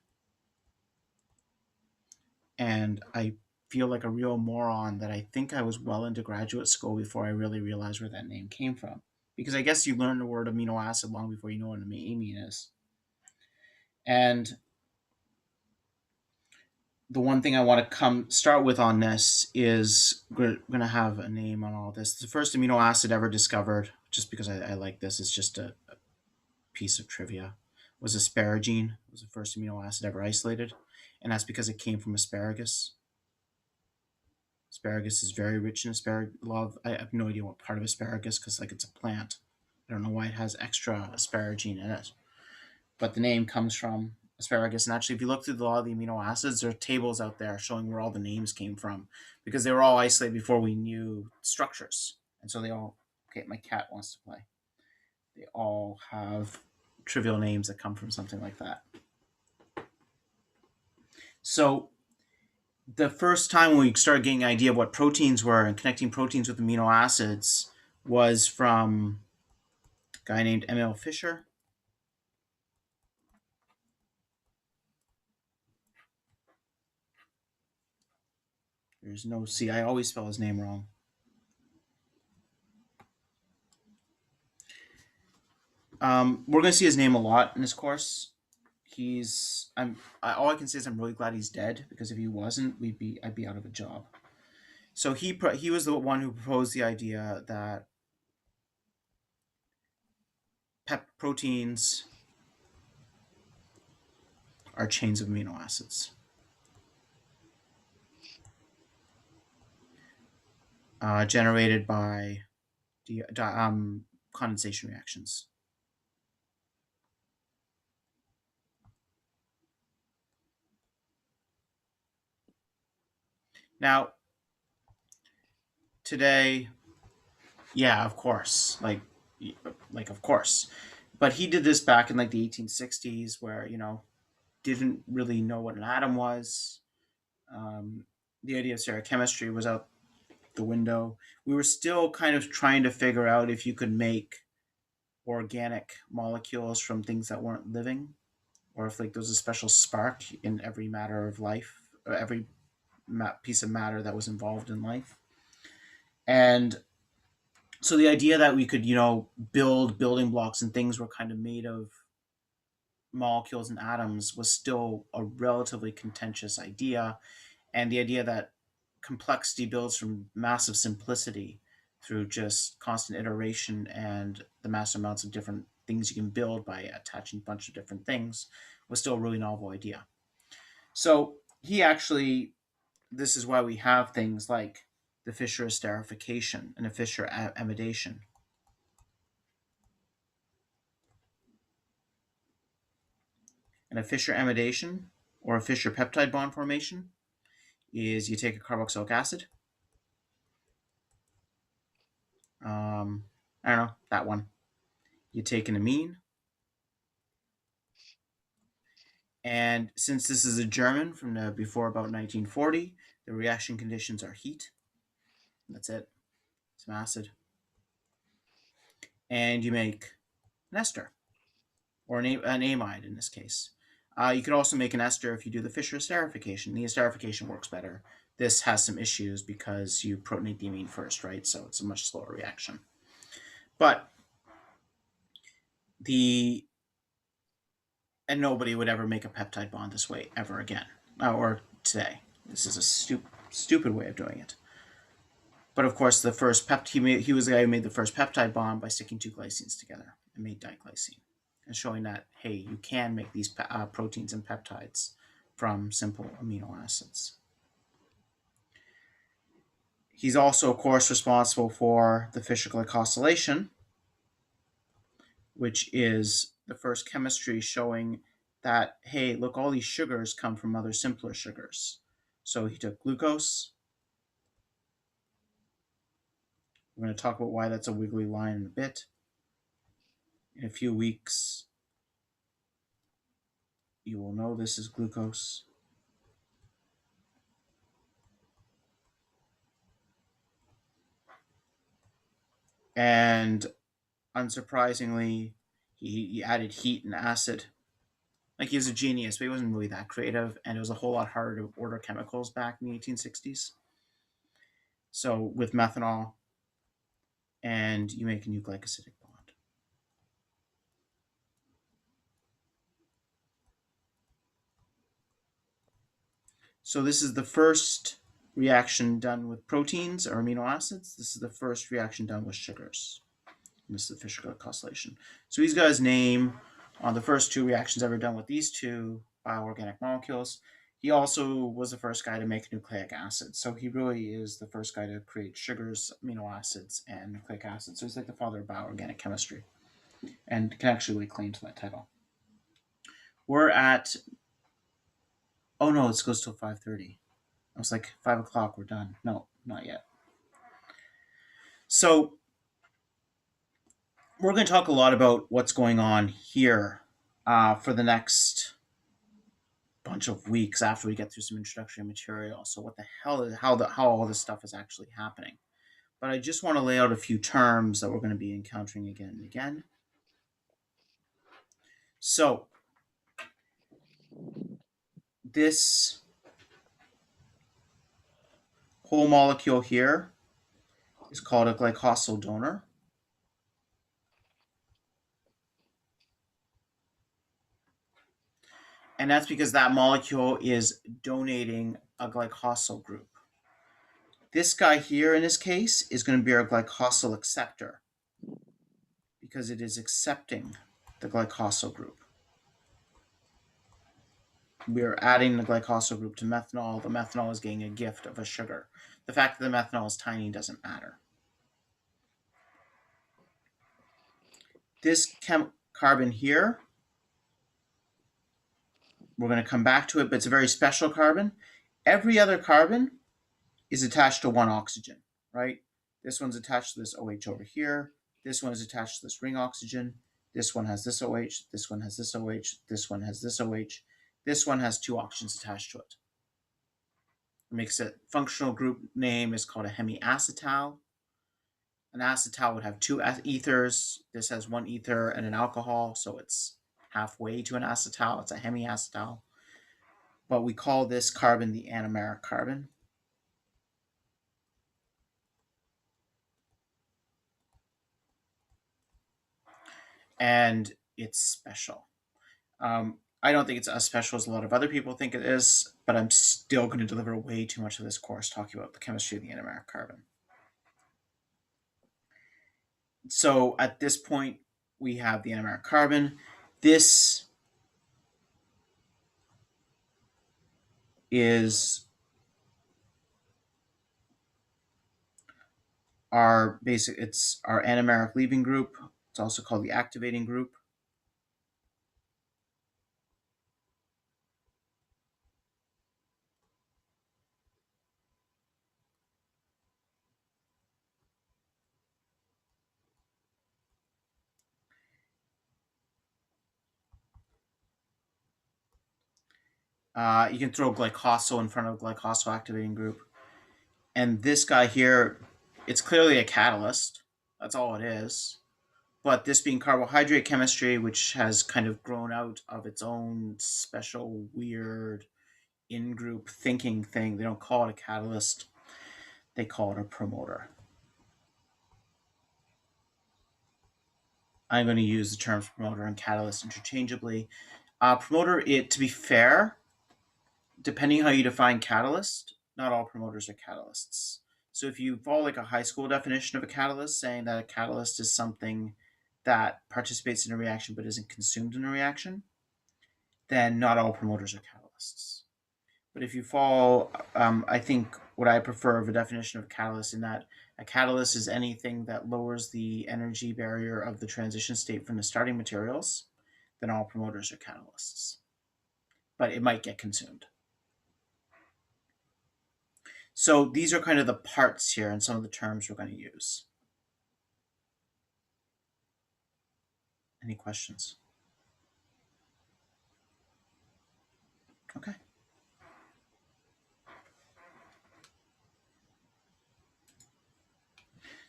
And I feel like a real moron that I think I was well into graduate school before I really realized where that name came from. Because I guess you learn the word amino acid long before you know what an amine is. And the one thing I want to start with on this is we're going to have a name on all this. The first amino acid ever discovered, just because I like this, it's just a piece of trivia, was asparagine. It was the first amino acid ever isolated, and that's because it came from asparagus. Asparagus is very rich in asparagus. I have no idea what part of asparagus, because it's a plant. I don't know why it has extra asparagine in it, but the name comes from asparagus. And actually, if you look through a lot of the amino acids, there are tables out there showing where all the names came from, because they were all isolated before we knew structures. And so they all, okay, my cat wants to play. They all have trivial names that come from something like that. So the first time we started getting an idea of what proteins were and connecting proteins with amino acids was from a guy named Emil Fischer. There's no C. I always spell his name wrong. We're going to see his name a lot in this course. All I can say is I'm really glad he's dead, because if he wasn't, I'd be out of a job. So he was the one who proposed the idea that proteins are chains of amino acids. Generated by condensation reactions. Now, today, yeah, of course, of course. But he did this back in the 1860s, where, didn't really know what an atom was. The idea of stereochemistry was out the window. We were still kind of trying to figure out if you could make organic molecules from things that weren't living, or if there was a special spark in every matter of life, or every piece of matter that was involved in life. And so the idea that we could, build building blocks and things were kind of made of molecules and atoms was still a relatively contentious idea. And the idea that complexity builds from massive simplicity through just constant iteration and the massive amounts of different things you can build by attaching a bunch of different things was still a really novel idea. So he actually, this is why we have things like the Fischer esterification and the Fischer amidation. And a Fischer amidation or a Fischer peptide bond formation is you take a carboxylic acid. I don't know, that one. You take an amine. And since this is a German from before about 1940, the reaction conditions are heat. That's it. Some acid. And you make an ester, or an amide in this case. You could also make an ester if you do the Fischer esterification. The esterification works better. This has some issues because you protonate the amine first, right? So it's a much slower reaction. But and nobody would ever make a peptide bond this way ever again, or today. This is a stupid way of doing it. But of course, the first he was the guy who made the first peptide bond by sticking two glycines together and made diglycine, and showing that, hey, you can make these proteins and peptides from simple amino acids. He's also, of course, responsible for the Fischer glycosylation, which is the first chemistry showing that, hey, look, all these sugars come from other simpler sugars. So he took glucose. We're going to talk about why that's a wiggly line in a bit. In a few weeks, you will know this is glucose. And unsurprisingly, he added heat and acid. Like, he was a genius, but he wasn't really that creative, and it was a whole lot harder to order chemicals back in the 1860s. So with methanol, and you make a new glycosidic bond. So this is the first reaction done with proteins or amino acids. This is the first reaction done with sugars. And this is the Fischer glycosylation. So he's got his name on the first two reactions ever done with these two bioorganic molecules. He also was the first guy to make nucleic acid. So he really is the first guy to create sugars, amino acids, and nucleic acids. So he's like the father of bioorganic chemistry, and can actually lay claim to that title. We're at, oh no, this goes till 5:30. I was like, 5 o'clock, we're done. No, not yet. So we're going to talk a lot about what's going on here for the next bunch of weeks after we get through some introductory material. So what the hell is how all this stuff is actually happening? But I just want to lay out a few terms that we're going to be encountering again and again. So this whole molecule here is called a glycosyl donor. And that's because that molecule is donating a glycosyl group. This guy here, in this case, is going to be our glycosyl acceptor because it is accepting the glycosyl group. We are adding the glycosyl group to methanol. The methanol is getting a gift of a sugar. The fact that the methanol is tiny doesn't matter. This carbon here, we're going to come back to it, but it's a very special carbon. Every other carbon is attached to one oxygen, right? This one's attached to this OH over here. This one is attached to this ring oxygen. This one has this OH. This one has this OH. This one has this OH. This one has two oxygens attached to it. It makes it functional group name is called a hemiacetal. An acetal would have two ethers. This has one ether and an alcohol, so it's halfway to an acetal. It's a hemiacetal. But we call this carbon the anomeric carbon. and it's special. I don't think it's as special as a lot of other people think it is, but I'm still going to deliver way too much of this course talking about the chemistry of the anomeric carbon. So at this point, we have the anomeric carbon. This is it's our anomeric leaving group. It's also called the activating group. You can throw glycosyl in front of glycosyl activating group. And this guy here, it's clearly a catalyst. That's all it is. But this being carbohydrate chemistry, which has kind of grown out of its own special, weird, in-group thinking thing, they don't call it a catalyst. They call it a promoter. I'm going to use the terms promoter and catalyst interchangeably. Promoter, to be fair, depending how you define catalyst, not all promoters are catalysts. So if you follow like a high school definition of a catalyst, saying that a catalyst is something that participates in a reaction but isn't consumed in a reaction, then not all promoters are catalysts. But if you follow, I think what I prefer of a definition of a catalyst in that a catalyst is anything that lowers the energy barrier of the transition state from the starting materials, then all promoters are catalysts. But it might get consumed. So these are kind of the parts here and some of the terms we're going to use. Any questions? Okay.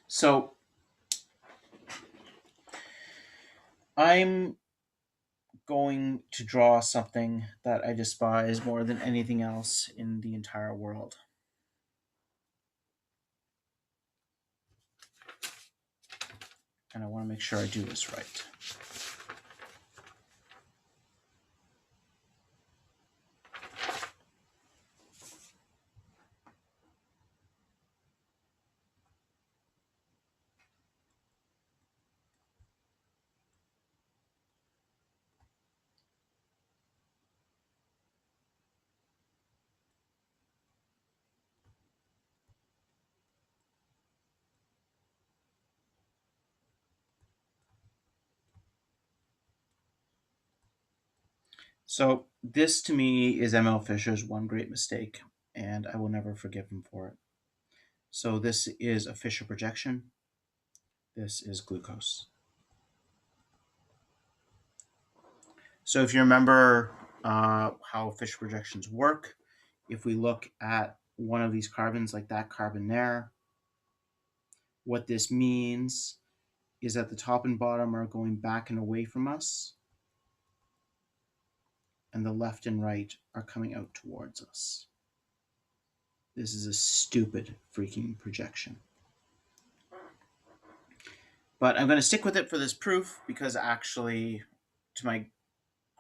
So I'm going to draw something that I despise more than anything else in the entire world. And I want to make sure I do this right. So this to me is ML Fisher's one great mistake, and I will never forgive him for it. So this is a Fisher projection. This is glucose. So if you remember how Fisher projections work, if we look at one of these carbons, like that carbon there, what this means is that the top and bottom are going back and away from us, and the left and right are coming out towards us. This is a stupid freaking projection. But I'm going to stick with it for this proof because actually, to my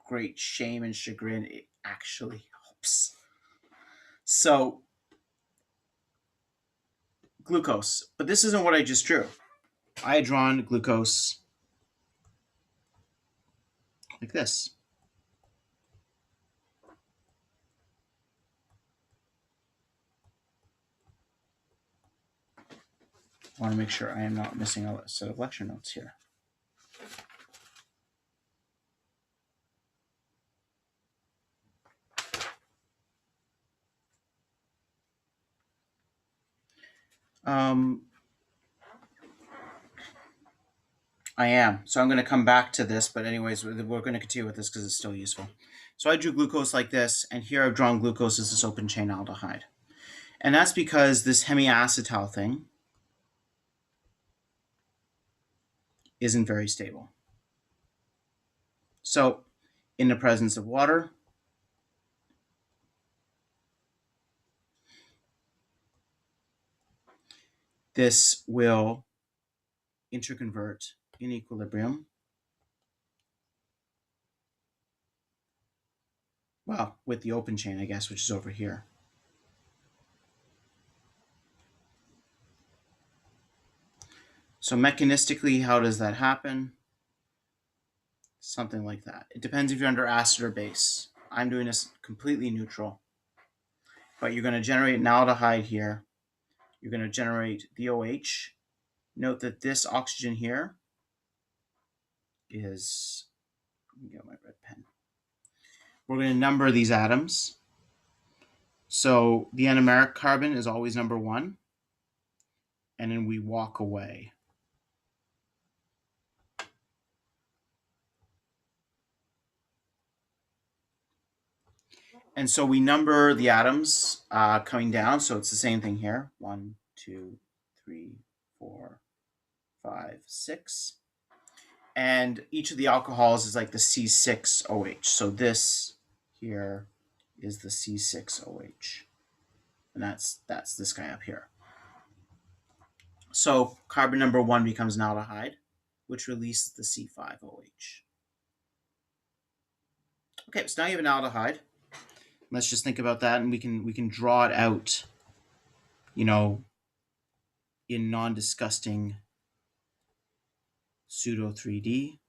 great shame and chagrin, it actually helps. So, glucose. But this isn't what I just drew. I had drawn glucose like this. I want to make sure I am not missing a set of lecture notes here. I am. So I'm going to come back to this, but anyways, we're going to continue with this because it's still useful. So I drew glucose like this, and here I've drawn glucose as this open chain aldehyde. And that's because this hemiacetal thing isn't very stable. So in the presence of water, this will interconvert in equilibrium Well, with the open chain, I guess, which is over here. So mechanistically, how does that happen? Something like that. It depends if you're under acid or base. I'm doing this completely neutral. But you're going to generate an aldehyde here. You're going to generate the OH. Note that this oxygen here is, let me get my red pen. We're going to number these atoms. So the anomeric carbon is always number 1. And then we walk away. And so we number the atoms coming down. So it's the same thing here. 1, 2, 3, 4, 5, 6. And each of the alcohols is like the C6OH. So this here is the C6OH. And that's this guy up here. So carbon number 1 becomes an aldehyde, which releases the C5OH. Okay, so now you have an aldehyde. Let's just think about that, and we can draw it out, in non-disgusting pseudo 3D.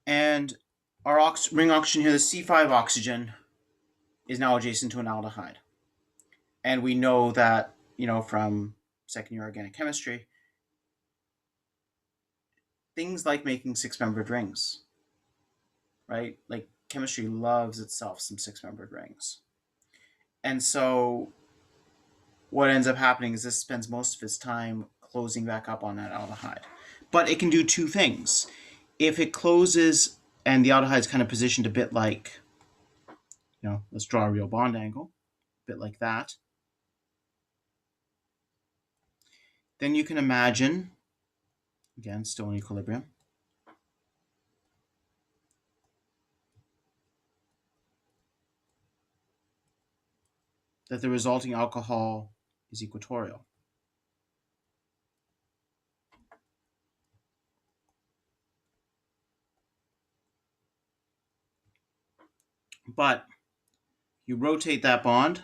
And our ring oxygen here, the C5 oxygen, is now adjacent to an aldehyde. And we know that, from second year organic chemistry, things like making 6-membered rings, right? Like chemistry loves itself some 6-membered rings. And so what ends up happening is this spends most of its time closing back up on that aldehyde. But it can do two things. If it closes and the aldehyde is kind of positioned a bit like, let's draw a real bond angle, a bit like that. Then you can imagine, again, still in equilibrium, that the resulting alcohol is equatorial. But you rotate that bond.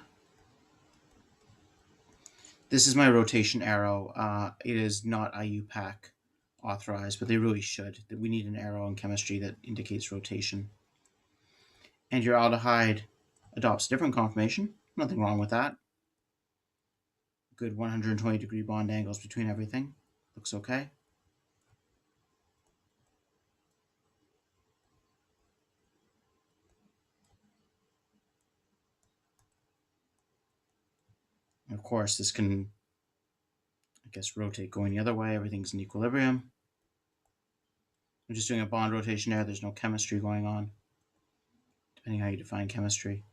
This is my rotation arrow. It is not IUPAC authorized, but they really should. We need an arrow in chemistry that indicates rotation. And your aldehyde adopts a different conformation. Nothing wrong with that. Good 120-degree bond angles between everything. Looks okay. And of course, this can, rotate going the other way. Everything's in equilibrium. I'm just doing a bond rotation there. There's no chemistry going on, depending how you define chemistry.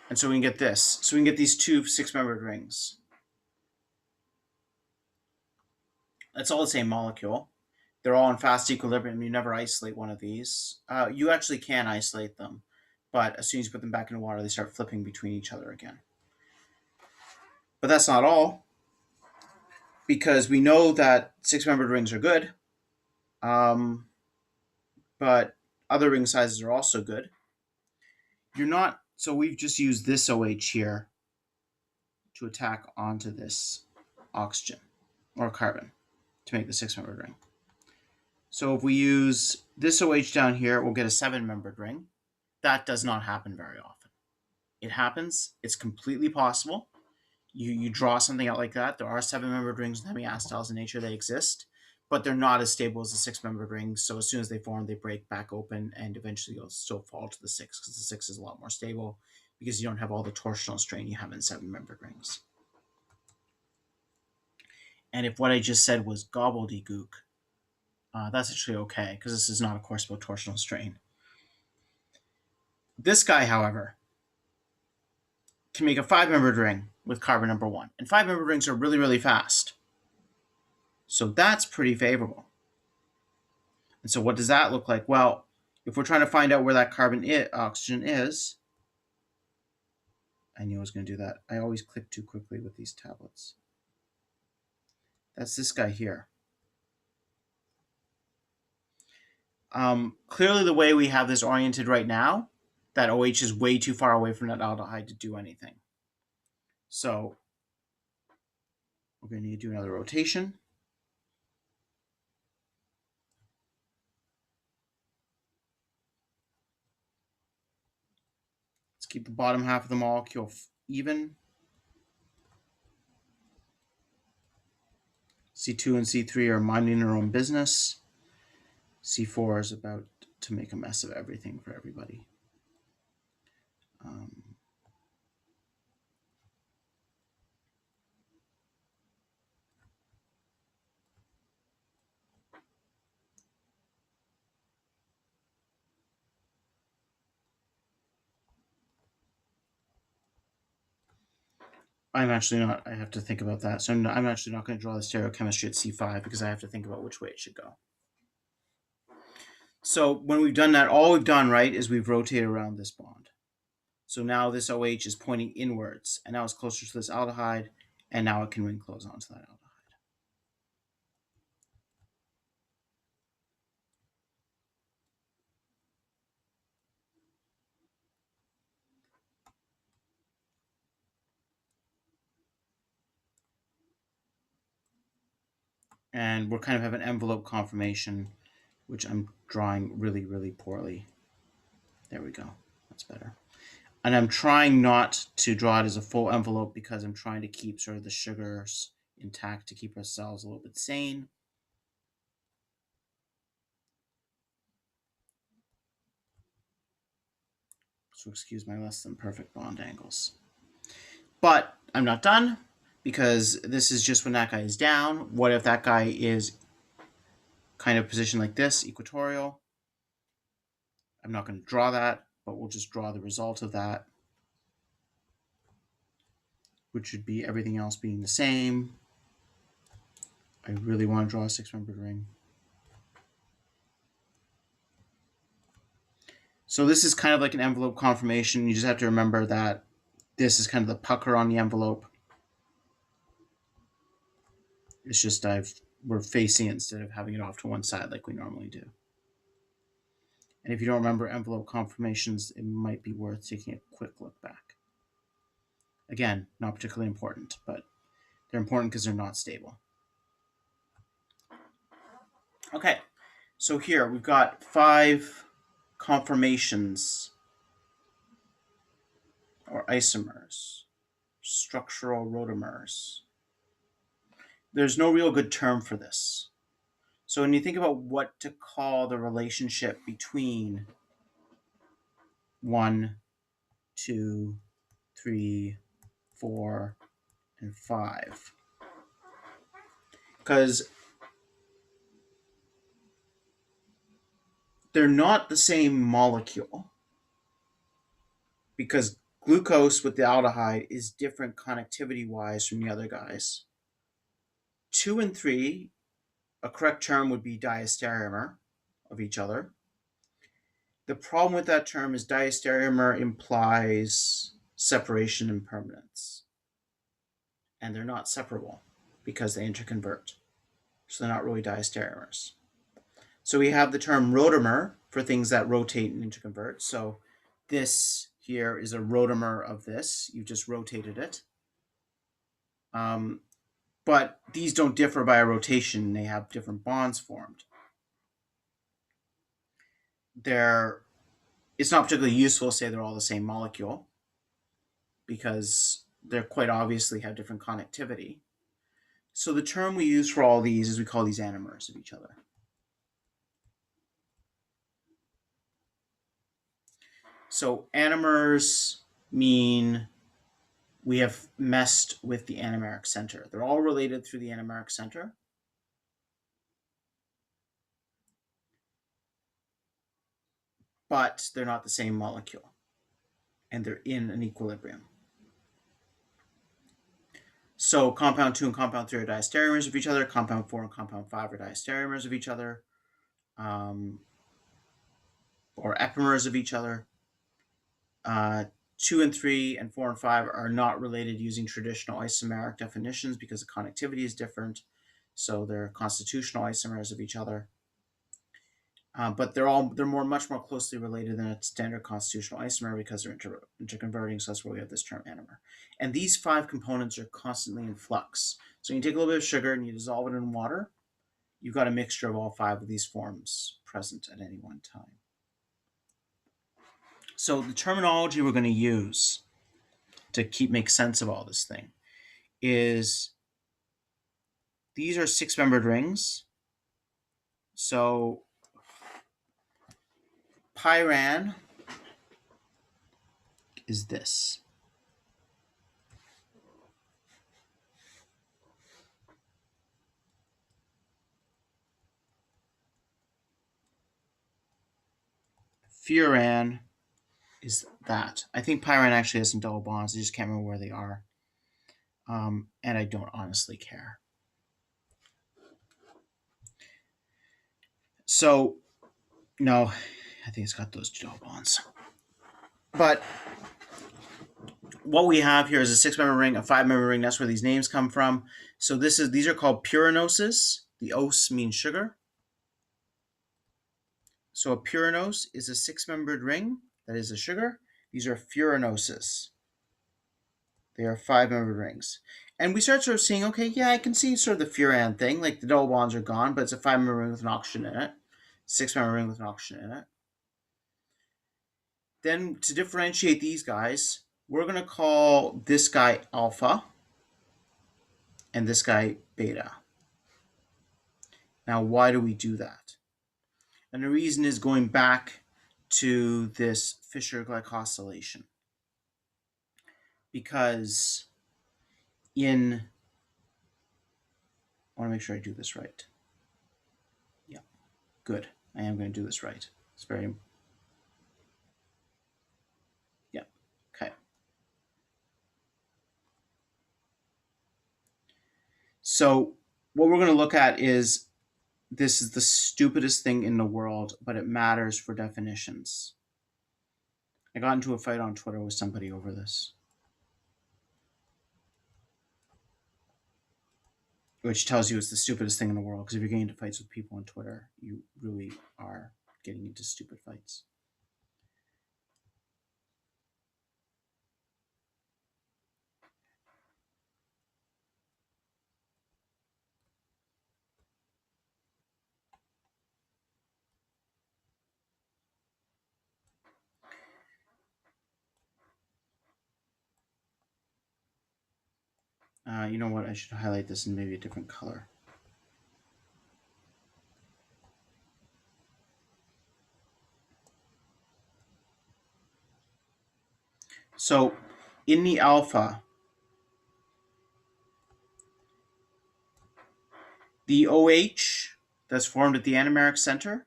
And so we can get this. So we can get these two 6-membered rings. It's all the same molecule. They're all in fast equilibrium. You never isolate one of these. You actually can isolate them, but as soon as you put them back in water, they start flipping between each other again. But that's not all, because we know that 6-membered rings are good, but other ring sizes are also good. So we've just used this OH here to attack onto this oxygen or carbon to make the 6-membered ring. So if we use this OH down here, we'll get a 7-membered ring. That does not happen very often. It happens. It's completely possible. You draw something out like that. There are 7-membered rings with hemiacetals in nature. They exist, but they're not as stable as the 6-membered rings. So as soon as they form, they break back open, and eventually you'll still fall to the 6, because the 6 is a lot more stable because you don't have all the torsional strain you have in 7-membered rings. And if what I just said was gobbledygook, that's actually okay, because this is not a course about torsional strain. This guy, however, can make a 5-membered ring with carbon number 1. And 5-membered rings are really, really fast. So that's pretty favorable. And so what does that look like? Well, if we're trying to find out where that oxygen is, I knew I was going to do that. I always click too quickly with these tablets. That's this guy here. Clearly the way we have this oriented right now, that OH is way too far away from that aldehyde to do anything. So we're going to need to do another rotation. Let's keep the bottom half of the molecule even. C2 and C3 are minding their own business. C4 is about to make a mess of everything for everybody. I'm actually not, I have to think about that. So I'm actually not going to draw the stereochemistry at C5 because I have to think about which way it should go. So when we've done that, all we've done, right, is we've rotated around this bond. So now this OH is pointing inwards, and now it's closer to this aldehyde, and now it can ring close onto that aldehyde. And we're kind of have an envelope conformation, which I'm drawing really, really poorly. There we go. That's better. And I'm trying not to draw it as a full envelope because I'm trying to keep sort of the sugars intact to keep our cells a little bit sane. So excuse my less than perfect bond angles. But I'm not done because this is just when that guy is down. What if that guy is kind of positioned like this, equatorial? I'm not going to draw that, but we'll just draw the result of that, which should be everything else being the same. I really want to draw a 6-membered ring. So this is kind of like an envelope conformation. You just have to remember that this is kind of the pucker on the envelope. It's just we're facing it instead of having it off to one side like we normally do. And if you don't remember envelope conformations, it might be worth taking a quick look back. Again, not particularly important, but they're important because they're not stable. Okay, so here we've got 5 conformations or isomers, structural rotamers. There's no real good term for this. So when you think about what to call the relationship between 1, 2, 3, 4, and 5, because they're not the same molecule, because glucose with the aldehyde is different connectivity-wise from the other guys. 2 and 3, a correct term would be diastereomer of each other. The problem with that term is diastereomer implies separation and permanence. And they're not separable because they interconvert. So they're not really diastereomers. So we have the term rotamer for things that rotate and interconvert. So this here is a rotamer of this. You just rotated it. But these don't differ by a rotation. They have different bonds formed. It's not particularly useful to say they're all the same molecule because they quite obviously have different connectivity. So the term we use for all these is we call these anomers of each other. So anomers mean we have messed with the anomeric center. They're all related through the anomeric center. But they're not the same molecule. And they're in an equilibrium. So compound 2 and compound 3 are diastereomers of each other. Compound 4 and compound 5 are diastereomers of each other, or epimers of each other. 2 and 3 and 4 and 5 are not related using traditional isomeric definitions because the connectivity is different. So they're constitutional isomers of each other. But they're much more closely related than a standard constitutional isomer because they're interconverting. So that's where we have this term anomer. And these 5 components are constantly in flux. So you take a little bit of sugar and you dissolve it in water. You've got a mixture of all 5 of these forms present at any one time. So the terminology we're going to use to make sense of all this thing is these are 6-membered rings. So pyran is this. Furan is that. I think pyran actually has some double bonds. I just can't remember where they are. And I don't honestly care. So, no, I think it's got those double bonds. But what we have here is a 6-member ring, a 5-member ring. That's where these names come from. So these are called purinoses. The os means sugar. So a purinose is a 6-membered ring that is a sugar. These are furanoses. They are 5-membered rings. And we start sort of seeing, okay, yeah, I can see sort of the furan thing, like the double bonds are gone, but it's a 5-member ring with an oxygen in it. 6-member ring with an oxygen in it. Then to differentiate these guys, we're going to call this guy alpha and this guy beta. Now, why do we do that? And the reason is going back to this Fischer glycosylation. Because I want to make sure I do this right. Yeah, good. I am going to do this right. It's very, yeah, okay. So what we're going to look at is, this is the stupidest thing in the world, but it matters for definitions. I got into a fight on Twitter with somebody over this, which tells you it's the stupidest thing in the world, because if you're getting into fights with people on Twitter, you really are getting into stupid fights. You know what? I should highlight this in maybe a different color. So in the alpha, the OH that's formed at the anomeric center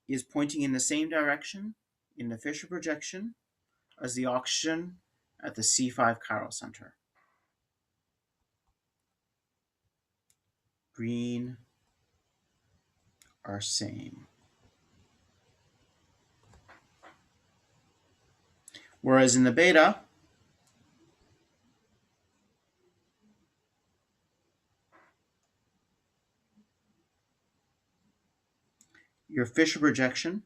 is pointing in the same direction in the Fischer projection as the oxygen at the C5 chiral center. Green are same. Whereas in the beta, your Fischer projection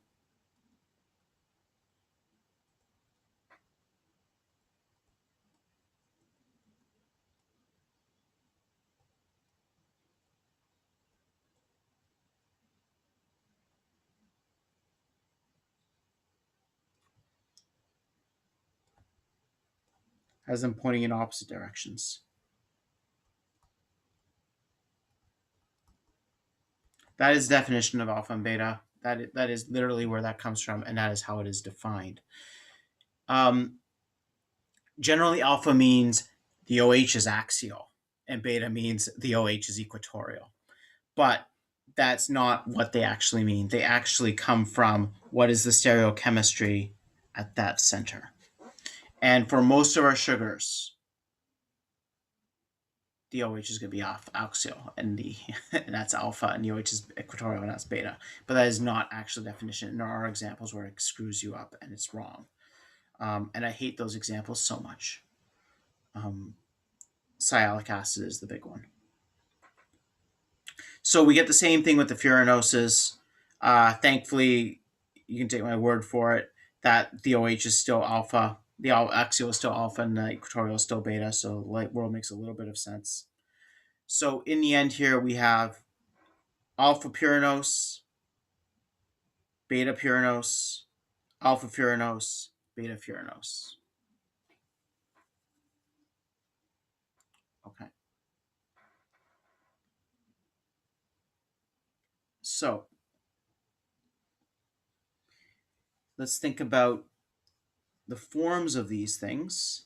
has them pointing in opposite directions. That is the definition of alpha and beta. That is literally where that comes from, and that is how it is defined. Generally, alpha means the OH is axial, and beta means the OH is equatorial. But that's not what they actually mean. They actually come from what is the stereochemistry at that center. And for most of our sugars, the OH is going to be axial, and and that's alpha, and the OH is equatorial, and that's beta. But that is not actually the definition. And there are examples where it screws you up and it's wrong. And I hate those examples so much. Sialic acid is the big one. So we get the same thing with the furanoses. Thankfully, you can take my word for it that the OH is still alpha, the axial is still alpha, and the equatorial is still beta. So light world makes a little bit of sense. So in the end here, we have alpha Pyranose, beta Pyranose, alpha Pyranose, beta Pyranose. Okay. So let's think about the forms of these things.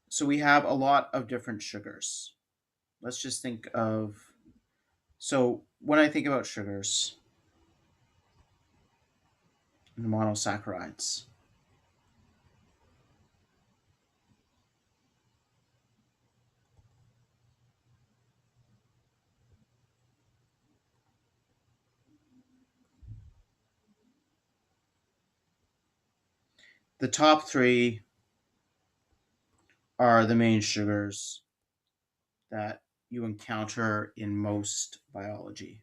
So we have a lot of different sugars. Let's just think of, so when I think about sugars and monosaccharides, the top three are the main sugars that you encounter in most biology.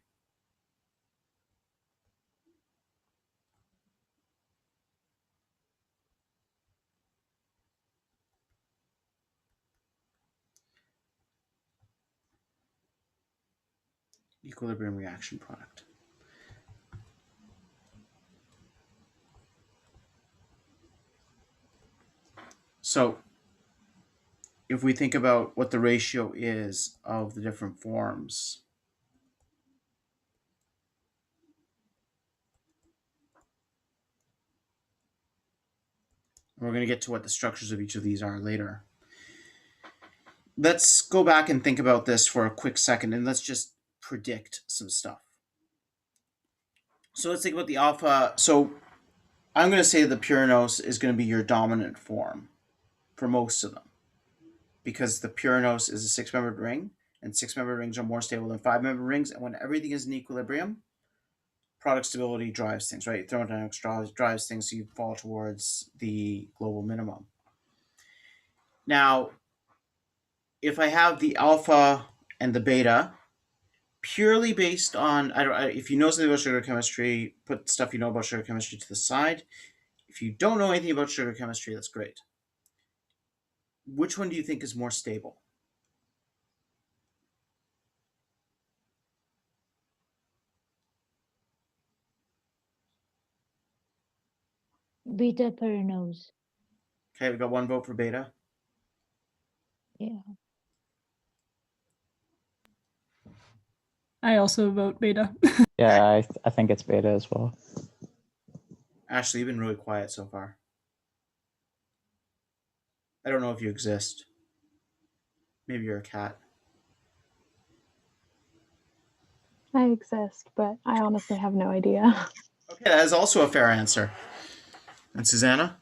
Equilibrium reaction product. So if we think about what the ratio is of the different forms, we're going to get to what the structures of each of these are later. Let's go back and think about this for a quick second, and let's just predict some stuff. So let's think about the alpha. So I'm going to say the Pyranose is going to be your dominant form for most of them, because the Pyranose is a 6-membered ring, and 6-membered rings are more stable than 5-membered rings. And when everything is in equilibrium, product stability drives things, right? Thermodynamics drives things, so you fall towards the global minimum. Now, if I have the alpha and the beta, purely based on, if you know something about sugar chemistry, put stuff you know about sugar chemistry to the side. If you don't know anything about sugar chemistry, that's great. Which one do you think is more stable? Beta Pyranose. Okay, we got one vote for beta. Yeah. I also vote beta. Yeah, I think it's beta as well. Ashley, you've been really quiet so far. I don't know if you exist. Maybe you're a cat. I exist, but I honestly have no idea. Okay, that is also a fair answer. And Susanna?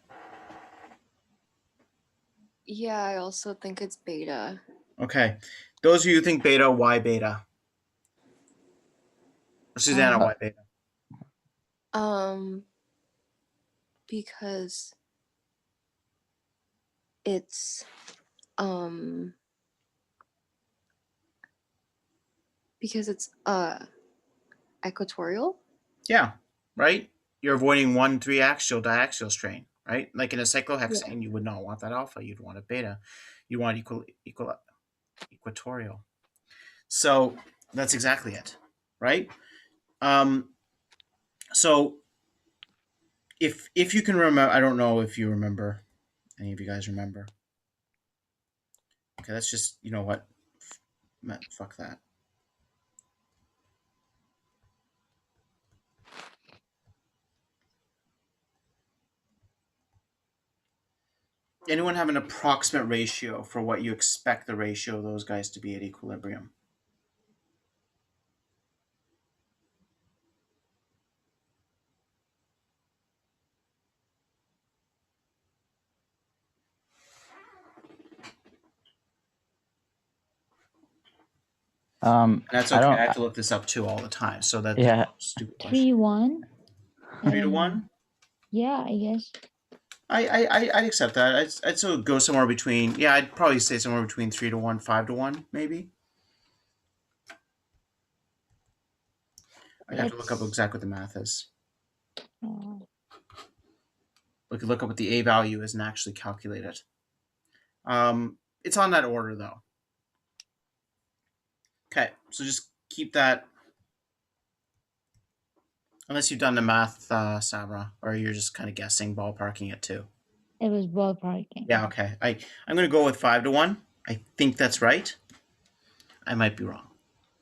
Yeah, I also think it's beta. Okay. Those of you who think beta, why beta? Susanna, why beta? Because it's equatorial. Yeah, right? You're avoiding 1,3-axial diaxial strain, right? Like in a cyclohexane, you would not want that alpha. You'd want a beta. You want equatorial. So that's exactly it, right? So if you can remember, I don't know if you remember, any of you guys remember. Okay, that's just, you know what? Fuck that. Anyone have an approximate ratio for what you expect the ratio of those guys to be at equilibrium? That's I okay. don't. I have to look this up too all the time. So that's Yeah. a stupid question. 3-1. 3-1. Yeah, I guess. I'd accept that. I'd still go somewhere between. Yeah, I'd probably say somewhere between 3-1, 5-1, maybe. I'd have to look up Let's- exactly what the math is. uh, We could look up what the A value is and actually calculate it. It's on that order though. Okay, so just keep that. Unless you've done the math, Sabra, or you're just kind of guessing, ballparking it too. it was ballparking. Yeah, okay. I'm going to go with 5-1. I think that's right. I might be wrong,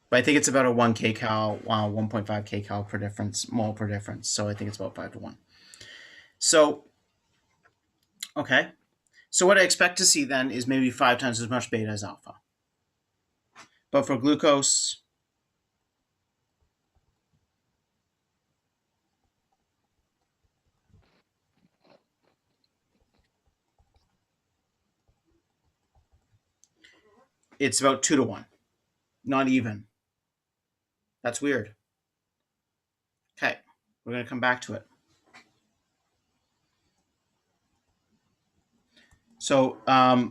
but I think it's about a 1 kcal, 1.5 kcal per difference, mole per difference. So I think it's about 5-1. So, okay. So what I expect to see then is maybe 5 times as much beta as alpha. But for glucose, it's about 2-1. Not even. That's weird. Okay, we're going to come back to it. So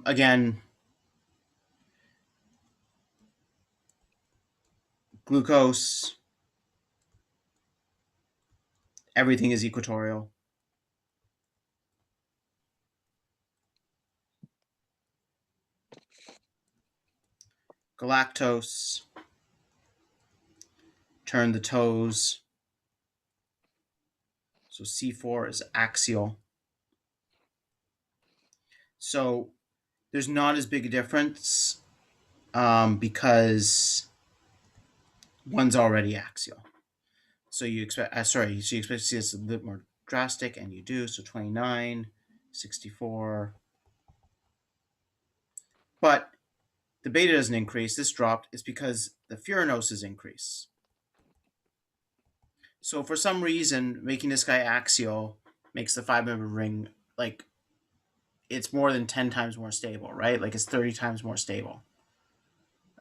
again, glucose, everything is equatorial. Galactose, turn the toes. So C4 is axial. So there's not as big a difference because one's already axial. So you expect, so you expect to see this a bit more drastic, and you do. So 29, 64. But the beta doesn't increase. This dropped is because the furanoses increase. So for some reason, making this guy axial makes the 5-member ring like it's more than 10 times more stable, right? Like it's 30 times more stable.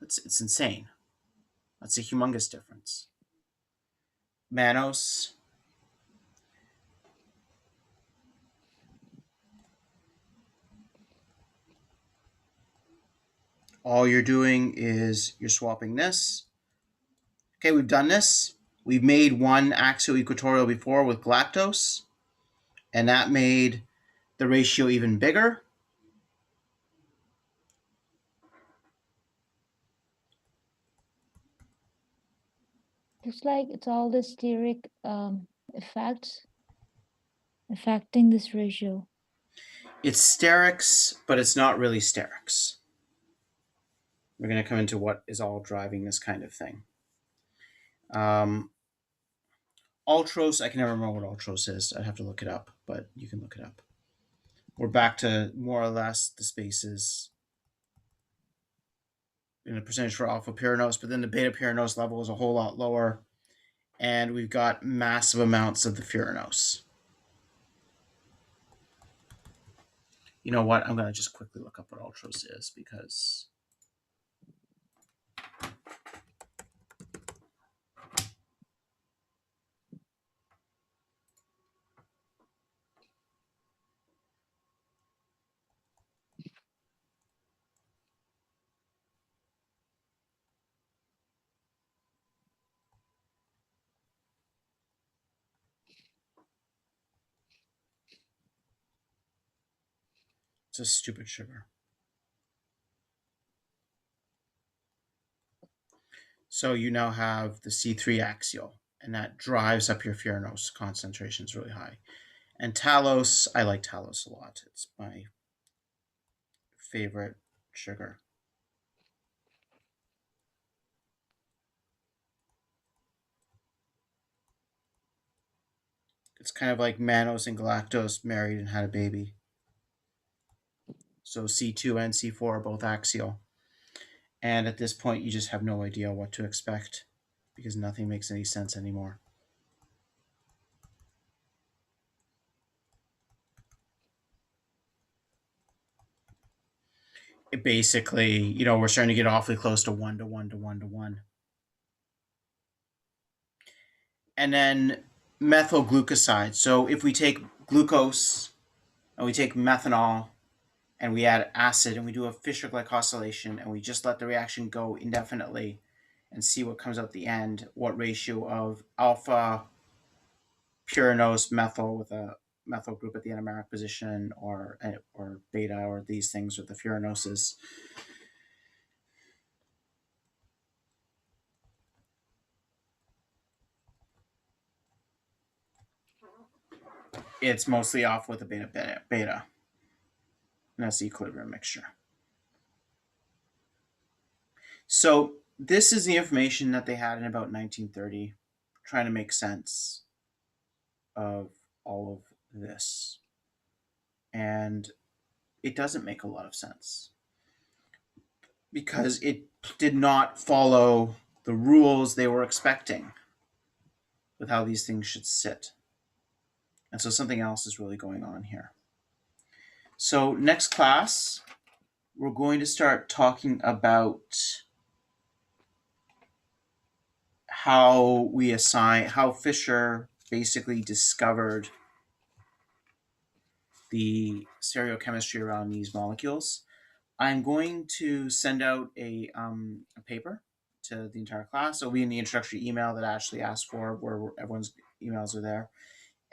It's insane. That's a humongous difference. Mannose. All you're doing is you're swapping this. Okay, we've done this. We've made one axial equatorial before with galactose, and that made the ratio even bigger. Looks like it's all the steric effects affecting this ratio. It's sterics, but it's not really sterics. We're going to come into what is all driving this kind of thing. Ultros, I can never remember what ultros is. I'd have to look it up, but you can look it up. We're back to more or less the spaces in a percentage for alpha pyranose, but then the beta pyranose level is a whole lot lower, and we've got massive amounts of the furanose. You know what? I'm going to just quickly look up what ultros is because it's a stupid sugar. So you now have the C3 axial, and that drives up your furanose concentrations really high. And Talos, I like Talos a lot. It's my favorite sugar. It's kind of like mannose and galactose married and had a baby. So C2 and C4 are both axial. And at this point, you just have no idea what to expect because nothing makes any sense anymore. it basically, you know, we're starting to get awfully close to 1 to 1 to 1 to 1. And then methyl glucoside. So if we take glucose and we take methanol and we add acid and we do a Fischer glycosylation and we just let the reaction go indefinitely and see what comes out at the end, what ratio of alpha pyranose methyl with a methyl group at the anomeric position or beta or these things with the furanoses. It's mostly off with a beta. And that's the equilibrium mixture. So this is the information that they had in about 1930, trying to make sense of all of this. And it doesn't make a lot of sense because it did not follow the rules they were expecting with how these things should sit. And so something else is really going on here. So next class, we're going to start talking about how Fischer basically discovered the stereochemistry around these molecules. I'm going to send out a paper to the entire class. It'll be in the introductory email that Ashley asked for, where everyone's emails are there.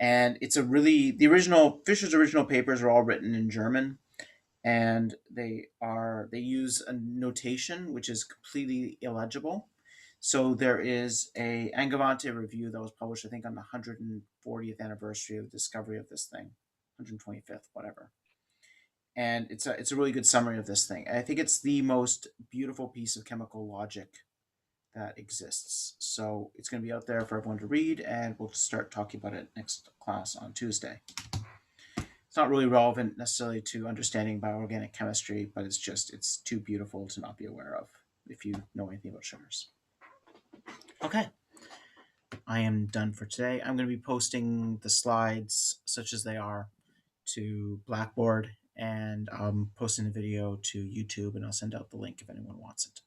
And it's Fischer's original papers are all written in German, and they use a notation which is completely illegible. So there is a Angewandte review that was published, I think, on the 140th anniversary of the discovery of this thing, 125th, whatever. And it's a really good summary of this thing. I think it's the most beautiful piece of chemical logic that exists. So it's going to be out there for everyone to read, and we'll start talking about it next class on Tuesday. It's not really relevant necessarily to understanding bioorganic chemistry, but it's too beautiful to not be aware of if you know anything about sugars. Okay. I am done for today. I'm going to be posting the slides such as they are to Blackboard, and I'm posting the video to YouTube, and I'll send out the link if anyone wants it.